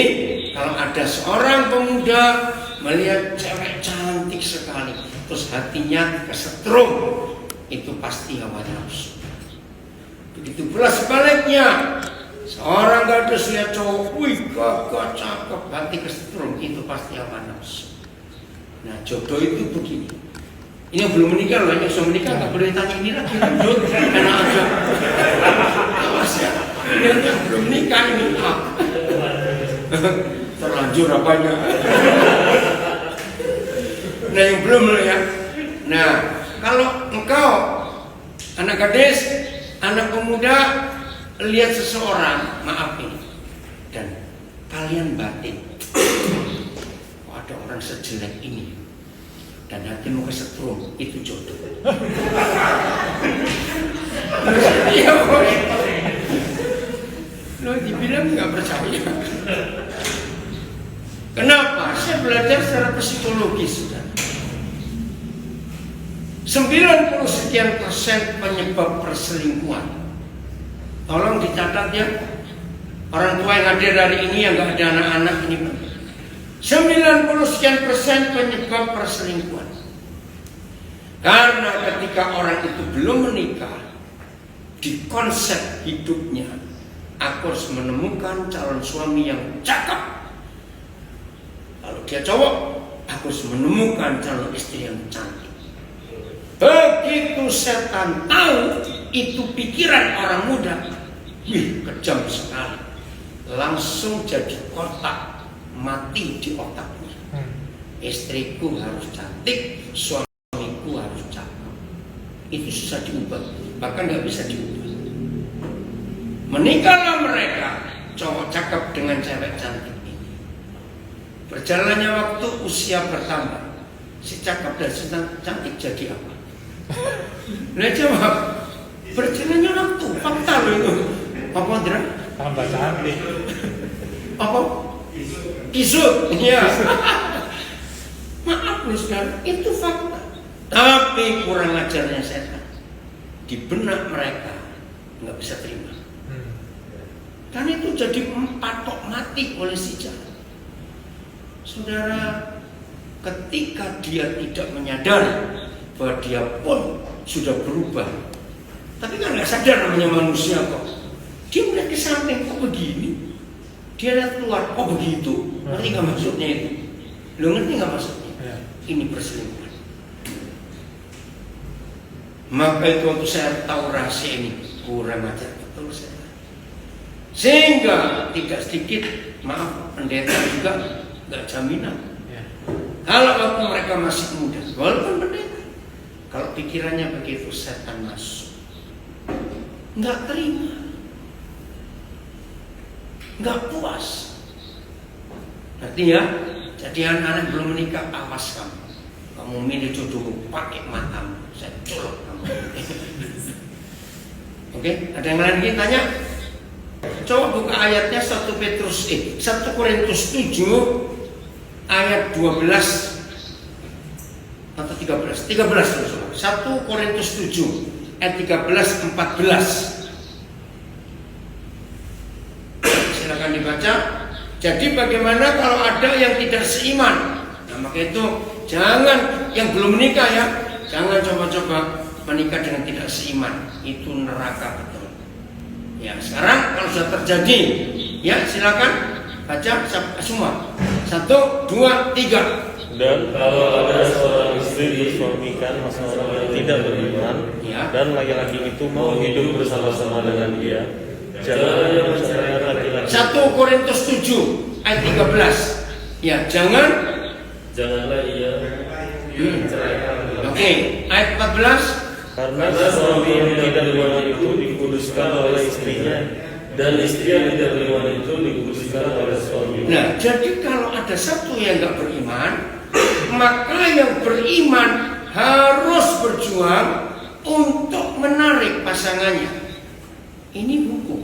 Speaker 1: kalau ada seorang pemuda melihat cewek cantik sekali, terus hatinya kesetrum, itu pasti hawa nafsu. Begitu pula sebaliknya, seorang gadis lihat cowok, wih gagah cakep, hati kesetrum, itu pasti hawa nafsu. Nah, jodoh itu begini. Ini yang belum menikah loh, yang sudah menikah nggak boleh tanya ini lagi, lanjut, enak aja. Awas ya, yang belum menikah ini terlanjur apanya. Nah, yang belum ya. Nah, kalau engkau anak gadis, anak pemuda lihat seseorang, maaf ini, dan kalian batin, oh, ada orang sejelek ini, dan hatimu kesetrum, itu jodoh. Iya, lo dibilang nggak percaya. Kenapa? Saya belajar secara psikologi sudah. 90 sekian persen penyebab perselingkuhan. Tolong dicatat ya. Orang tua yang hadir hari ini yang nggak ada anak-anak ini. 90 sekian persen penyebab perselingkuhan. Karena ketika orang itu belum menikah, di konsep hidupnya, aku harus menemukan calon suami yang cakep. Kalau dia cowok, aku harus menemukan calon istri yang cantik. Begitu setan tahu itu pikiran orang muda, wih kejam sekali, langsung jadi kotak mati di otaknya. Istriku harus cantik, suamiku harus cakep. Itu susah diubah, bahkan nggak bisa diubah. Menikahlah mereka, cowok cakep dengan cewek cantik ini. Berjalannya waktu, usia bertambah, si cakep dan si cantik jadi apa? Nah jawab, berjalannya waktu, fakta loh itu. Apa Andra?
Speaker 3: Tambah cantik.
Speaker 1: Apa? Kisut, iya. Maaf nih saudara, itu fakta. Tapi kurang ajarnya setan. Di benak mereka nggak bisa terima. Dan itu jadi patok mati oleh si jahat. Saudara, ketika dia tidak menyadari bahwa dia pun sudah berubah, tapi kan nggak sadar namanya manusia kok. Dia melihat ke samping, kok begini? Dia lihat keluar, kok begitu? Ngerti nggak maksudnya itu? Lo ngerti nggak maksudnya? Ini perselingkuhan. Maka itu waktu saya tahu rahasia ini, kurang ajar betul saya. Sehingga tidak sedikit, maaf, pendeta juga nggak jaminan. Kalau waktu mereka masih muda, walaupun pendeta, kalau pikirannya begitu, setan masuk, nggak terima, nggak puas. Artinya, jadi anak-anak belum menikah, awas kamu milih jodohmu pakai matamu, saya colok kamu. Oke, ada yang lain lagi tanya? Coba buka ayatnya 1 Korintus 7 ayat 12 atau 13. 13 terus. 1 Korintus 7 ayat 13 14. Silakan dibaca. Jadi bagaimana kalau ada yang tidak seiman? Nah, Maka itu jangan, yang belum menikah ya, jangan coba-coba menikah dengan tidak seiman. Itu neraka betul. Ya, sekarang kalau sudah terjadi, ya silakan baca semua. 1, 2, 3.
Speaker 2: Dan kalau ada seorang istri disuamikan seorang yang tidak beriman,
Speaker 1: Ya.
Speaker 2: dan laki-laki itu mau hidup bersama-sama dengan dia, janganlah ia menceraikan laki-laki.
Speaker 1: 1 Korintus 7 ayat 13. Ya, janganlah
Speaker 2: ia menceraikan laki-laki.
Speaker 1: Oke, ayat 14.
Speaker 2: Karena suami yang tidak beriman itu dikuduskan oleh istrinya, dan istri yang tidak beriman itu dikuduskan oleh suaminya.
Speaker 1: Nah, jadi kalau ada satu yang nggak beriman, maka yang beriman harus berjuang untuk menarik pasangannya. Ini hukum.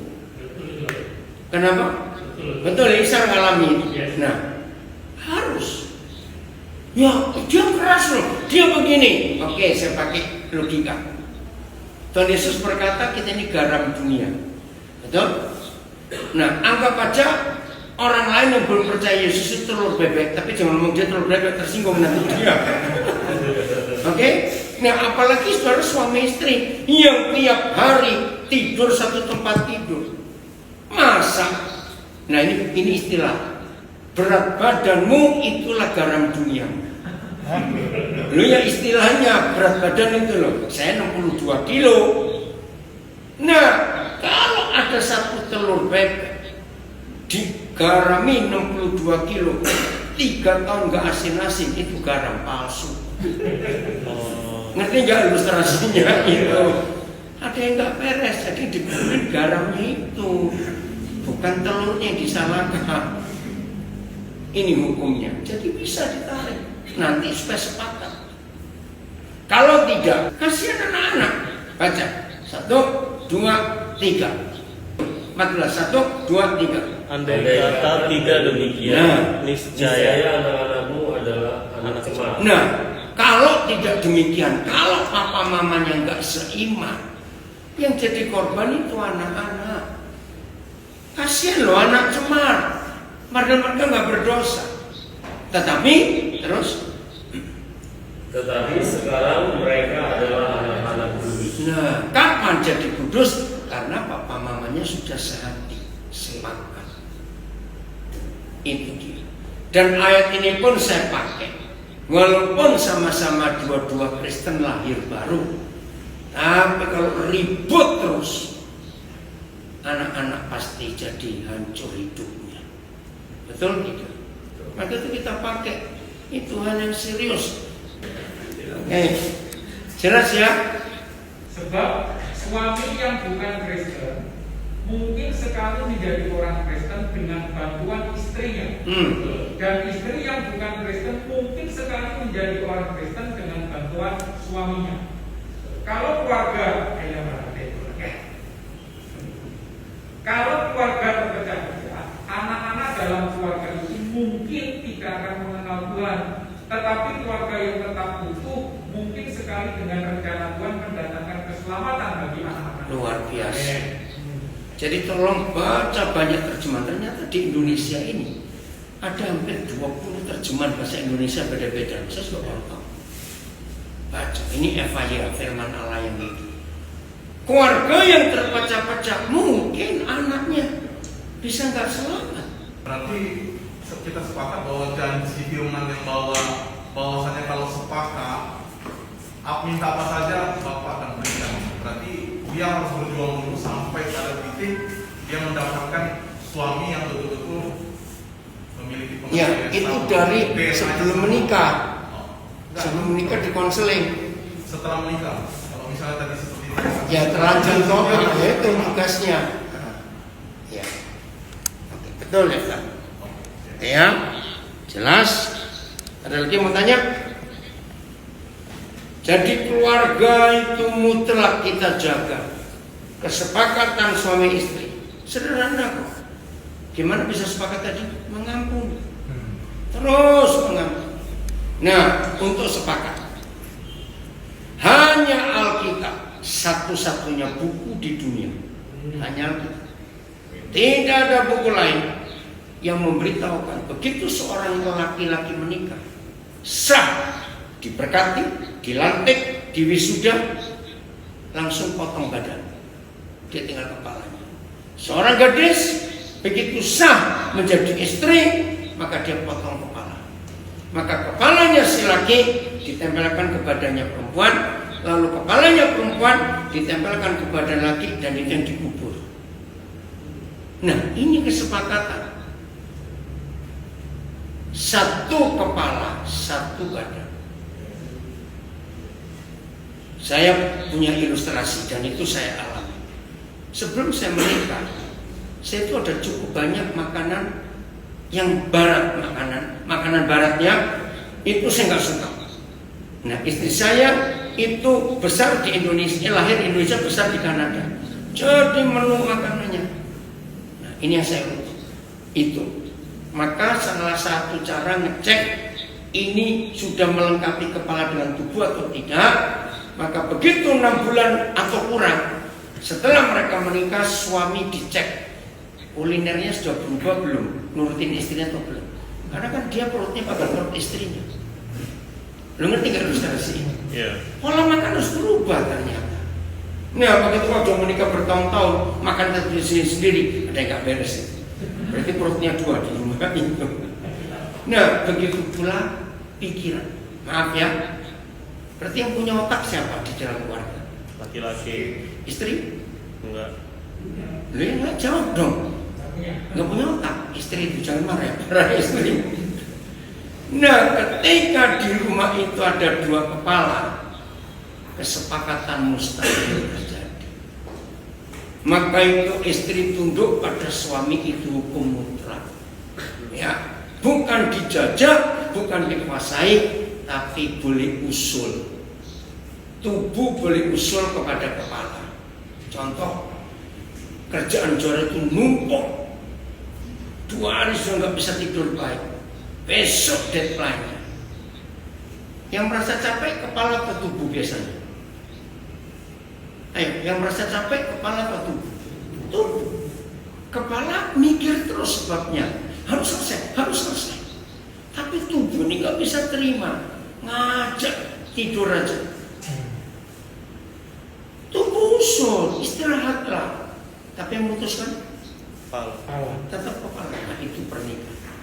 Speaker 1: Kenapa? Betul, Isa ngalami. Nah, harus. Ya, dia keras loh, dia begini. Oke, saya pakai logika. Tuhan Yesus berkata kita ini garam dunia. Betul? Nah, anggap aja orang lain yang belum percaya Yesus itu telur bebek, tapi jangan ngomong dia telur bebek, tersinggung nanti dia. Oke? Nah, apalagi saudara suami istri yang tiap hari tidur satu tempat tidur. Masa? Nah, ini istilah. Berat badanmu itulah garam dunia. Lu ya istilahnya berat badan itu loh. Saya 62 kilo. Nah, kalau ada satu telur bebek digarami 62 kilo, 3 tahun gak asin-asin, itu garam palsu. Ngerti gak ilustrasinya itu? Ada yang gak beres, jadi dibeli garamnya itu, bukan telurnya yang disalahkan. Ini hukumnya, jadi bisa ditarik. Nanti supaya sepakat. Kalau tidak, kasihan anak-anak. Baca 1, 2, 3. 14, 1, 2, 3.
Speaker 2: Andai kata tidak demikian, niscaya anak-anakmu adalah anak cemar.
Speaker 1: Nah, kalau tidak demikian, kalau papa mamanya nggak seiman, yang jadi korban itu anak-anak. Kasihan loh anak cemar. Mereka nggak berdosa. Tetapi
Speaker 2: sekarang mereka adalah anak-anak kudus.
Speaker 1: Nah, kapan jadi kudus? Karena papa mamanya sudah sehati, sepakat. Itu dia. Dan ayat ini pun saya pakai. Walaupun sama-sama dua-dua Kristen lahir baru, tapi kalau ribut terus, anak-anak pasti jadi hancur hidupnya. Betul tidak? Maka itu kita pakai. Itu hal yang serius. Oke, jelas ya?
Speaker 4: Sebab suami yang bukan Kristen mungkin sekali menjadi orang Kristen dengan bantuan istrinya, dan istri yang bukan Kristen mungkin sekali menjadi orang Kristen dengan bantuan suaminya. Kalau keluarga terpecah-pecah, anak-anak dalam keluarga itu mungkin tidak akan mengenal Tuhan. Tetapi keluarga yang tetap utuh mungkin sekali dengan rencana Tuhan mendatangkan keselamatan bagi anak-anak.
Speaker 1: Luar biasa. Jadi tolong baca banyak terjemahan. Ternyata di Indonesia ini ada hampir 20 terjemahan bahasa Indonesia beda-beda. Saya sudah tahu. Baca. Ini FIA, firman Allah yang itu. Keluarga yang terpecah-pecah mungkin anaknya bisa nggak selamat.
Speaker 5: Berarti kita sepakat bahwa janji firman yang bahwasanya kalau sepakat minta apa saja Bapak akan berikan. Berarti dia harus berjuang dulu sampai pada titik dia mendapatkan suami yang betul-betul memiliki
Speaker 1: Ya,
Speaker 5: pengertian.
Speaker 1: itu dari sebelum menikah. Sebelum menikah di konseling.
Speaker 5: Setelah menikah, kalau misalnya tadi seperti itu.
Speaker 1: Ya terlanjur tobat, ya itu tugasnya. Ya, oke, betul ya Pak? Ya, jelas. Ada lagi mau tanya? Jadi keluarga itu mutlak kita jaga. Kesepakatan suami istri sederhana kok. Gimana bisa sepakat tadi? Mengampuni. Terus mengampuni. Nah, untuk sepakat, hanya Alkitab satu-satunya buku di dunia. Hanya Alkitab. Tidak ada buku lain yang memberitahukan begitu seorang laki-laki menikah, sah, diberkati, dilantik, diwisuda, langsung potong badan, dia tinggal kepalanya. Seorang gadis begitu sah menjadi istri, maka dia potong kepala. Maka kepalanya si laki ditempelkan ke badannya perempuan, lalu kepalanya perempuan ditempelkan ke badan laki, dan itu yang dikubur. Nah, ini kesepakatan. Satu kepala, satu badan. Saya punya ilustrasi dan itu saya alami. Sebelum saya menikah, saya itu ada cukup banyak makanan yang barat, makanan baratnya itu saya nggak suka. Nah, istri saya itu besar di Indonesia, lahir di Indonesia, besar di Kanada. Jadi menu makanannya, nah ini yang saya butuh. Itu. Maka salah satu cara ngecek ini sudah melengkapi kepala dengan tubuh atau tidak. Maka begitu 6 bulan atau kurang, setelah mereka menikah, suami dicek kulinernya sudah berubah belum, nurutin istrinya atau belum. Karena kan dia perutnya bakal nurut istrinya. Lo ngerti gak ilustrasi ini?
Speaker 2: Yeah.
Speaker 1: Pola makan harus berubah ternyata. Nah, begitu waktu menikah bertahun-tahun makan sendiri, ada yang gak beres. Berarti perutnya 2 di rumah itu. Nah, begitu pula pikiran. Maaf ya, berarti yang punya otak siapa di dalam keluarga?
Speaker 2: Laki-laki.
Speaker 1: Istri?
Speaker 2: Enggak.
Speaker 1: Lu yang nggak jawab dong. Nggak punya otak. Istri itu jangan marah, marah istri. Nah, ketika di rumah itu ada 2 kepala, kesepakatan mustahil terjadi. Maka itu istri tunduk pada suami, itu hukum mutlak. Ya, bukan dijajah, bukan dikuasai, tapi boleh usul. Tubuh boleh usul kepada kepala. Contoh, kerjaan juara itu numpuk, 2 hari sudah nggak bisa tidur baik, besok deadline-nya. Yang merasa capek kepala atau tubuh biasanya? Ayo, yang merasa capek kepala atau tubuh? Tubuh. Kepala mikir terus sebabnya, harus selesai. Tapi tubuh ini nggak bisa terima, ngajak tidur aja. Tubuh usul, istirahatlah. Tapi yang memutuskan tetap kepala. Nah, itu pernikahan.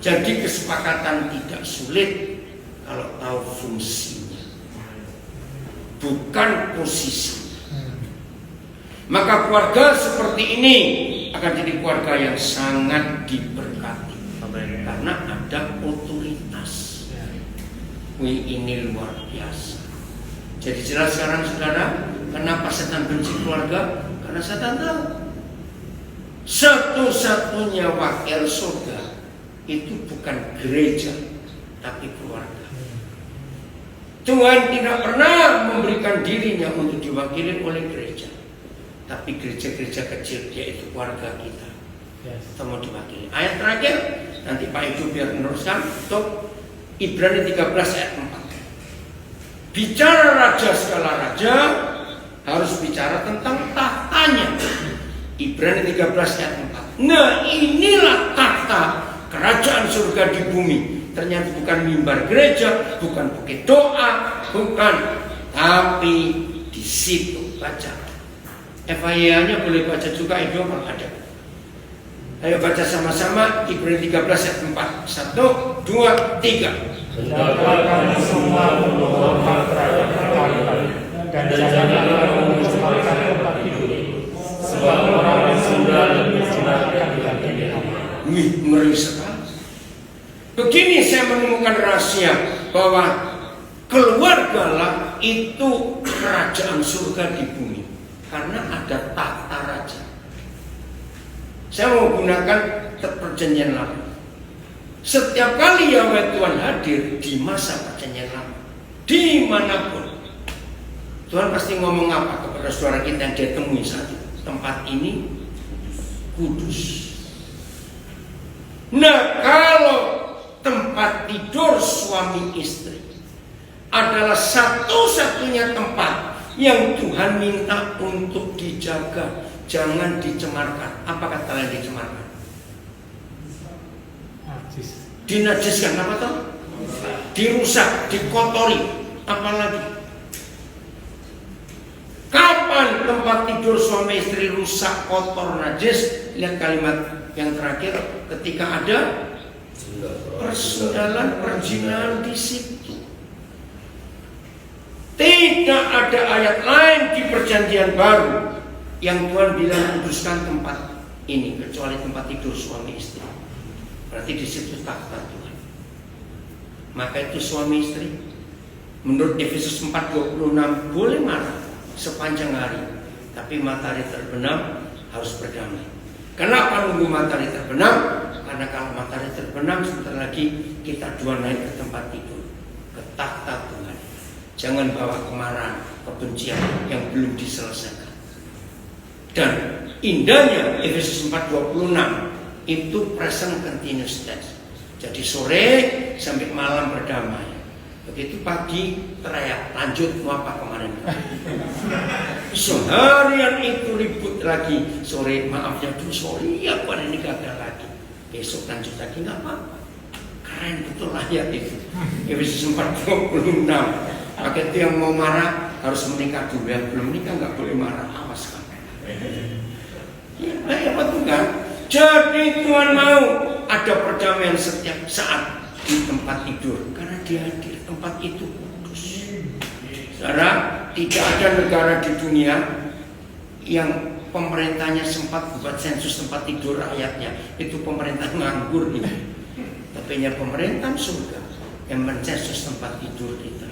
Speaker 1: Jadi kesepakatan tidak sulit kalau tahu fungsinya, bukan posisi. Maka keluarga seperti ini akan jadi keluarga yang sangat diberkati karena ada otoritas. Wih, ini luar biasa. Jadi jelas sekarang saudara, kenapa setan benci keluarga? Karena setan tahu satu-satunya wakil surga itu bukan gereja, tapi keluarga. Tuhan tidak pernah memberikan dirinya untuk diwakili oleh gereja, tapi gereja-gereja kecil, yaitu keluarga kita. Kita mau diwakili. Ayat terakhir, nanti Pak Ibu biar meneruskan, untuk Ibrani 13 ayat 4. Bicara raja segala raja harus bicara tentang tahtanya. Ibrani 13 ayat 4. Nah, inilah tahta kerajaan surga di bumi. Ternyata bukan mimbar gereja, bukan bukit doa, bukan, tapi di situ baca. FIA-nya boleh baca juga, itu kalau ada. Ayo baca sama-sama Ibrani 13 ayat 4. 1, 2, 3.
Speaker 3: Hendaklah semua menghormat terhadap rekan dan janganlah mencemarkan tempat tidur, sebab orang yang sudah dan mencemarkan diri.
Speaker 1: Wih, ngeri sekali. Begini saya menemukan rahasia bahwa keluargalah itu kerajaan surga di bumi, karena ada tahta raja. Saya mau gunakan perjanjian lama. Setiap kali Yahweh Tuhan hadir di masa perjanjian lama, dimanapun, Tuhan pasti ngomong apa kepada saudara kita yang dia temui saat itu? Tempat ini kudus. Nah, kalau tempat tidur suami istri adalah satu-satunya tempat yang Tuhan minta untuk dijaga, jangan dicemarkan. Apa kata yang dicemarkan? Dinajiskan, apa toh? dirusak, dikotori, apalagi kapan tempat tidur suami istri rusak, kotor, najis? Lihat kalimat yang terakhir, ketika ada persoalan perzinahan di situ. Tidak ada ayat lain di perjanjian baru yang Tuhan bilang kuduskan tempat ini kecuali tempat tidur suami istri. Berarti di situ takhta Tuhan. Maka itu suami istri menurut Efesus 4:26 boleh marah sepanjang hari, tapi matahari terbenam harus berdamai. Kenapa nunggu matahari terbenam? Karena kalau matahari terbenam sebentar lagi kita dua naik ke tempat tidur, ke takhta Tuhan. Jangan bawa kemarahan, kebencian yang belum diselesaikan. Dan indahnya Efesus 4:26 itu present continuous tense. Jadi sore sampai malam berdamai. Begitu pagi teriak, lanjut mau apa kemarin? Seharian itu ribut lagi, sore maafnya dulu, sorry ya Tuhan ini gagal lagi. Besok lanjut lagi nggak apa-apa. Keren betul ayat itu. Efesus 4:26. Maka itu yang mau marah harus menikah dulu, yang belum nikah nggak boleh marah, awas kan. Ya, apa tuh kan? Jadi Tuhan mau ada perdamaian setiap saat di tempat tidur karena Dia hadir. Tempat itu kudus. Saudara, tidak ada negara di dunia yang pemerintahnya sempat buat sensus tempat tidur rakyatnya. Itu pemerintah nganggur nih. Tapi nya pemerintah surga yang mensensus tempat tidur kita.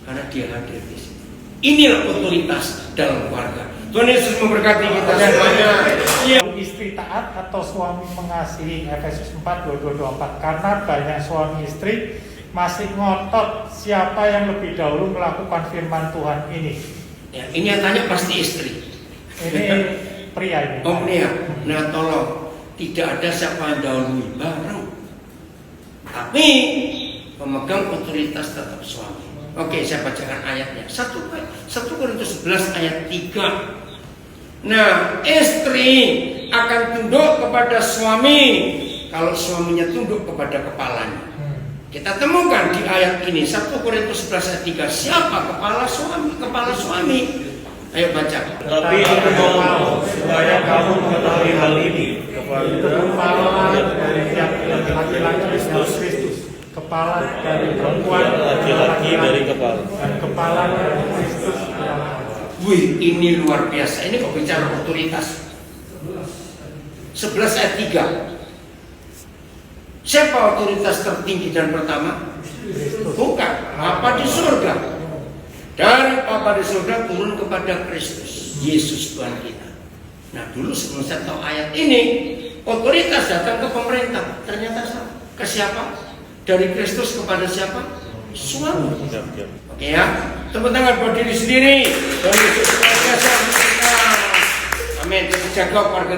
Speaker 1: Karena Dia hadir di sini. Inilah otoritas dalam keluarga. Tuhan Yesus memberkati kita semuanya.
Speaker 3: Istri taat atau suami mengasihi, Efesus 4:22-24. Karena banyak suami istri masih ngotot siapa yang lebih dahulu melakukan firman Tuhan ini.
Speaker 1: Ya, ini yang tanya pasti istri.
Speaker 3: Ini pria ini.
Speaker 1: Oh pria. Nah tolong, tidak ada siapa yang dahului, bareng. Tapi pemegang otoritas tetap suami. Oke, saya bacakan ayatnya. 1 Korintus 11 ayat 3. Nah, istri akan tunduk kepada suami kalau suaminya tunduk kepada kepalanya. Kita temukan di ayat ini 1 Korintus 11 ayat 3. Siapa kepala suami? Kepala suami. Ayo baca.
Speaker 2: Tapi aku mau supaya kamu mengetahui hal ini
Speaker 3: Kepala dari laki-laki Kristus, kepala dari perempuan
Speaker 2: laki-laki dari kepala.
Speaker 3: dan kepala dari Kristus.
Speaker 1: Wih, ini luar biasa. Ini kok bicara otoritas. 11 ayat 3. Siapa otoritas tertinggi dan pertama? Bukan Bapa di surga. Dari Bapa di surga turun kepada Kristus, Yesus Tuhan kita. Nah dulu sebelum saya tahu ayat ini, otoritas datang ke pemerintah. Ternyata ke siapa? Dari Kristus kepada siapa? Suami. Oke ya, tepuk tangan buat diri sendiri. Dan Yesus luar biasa. Amin. Kita jaga keluarga.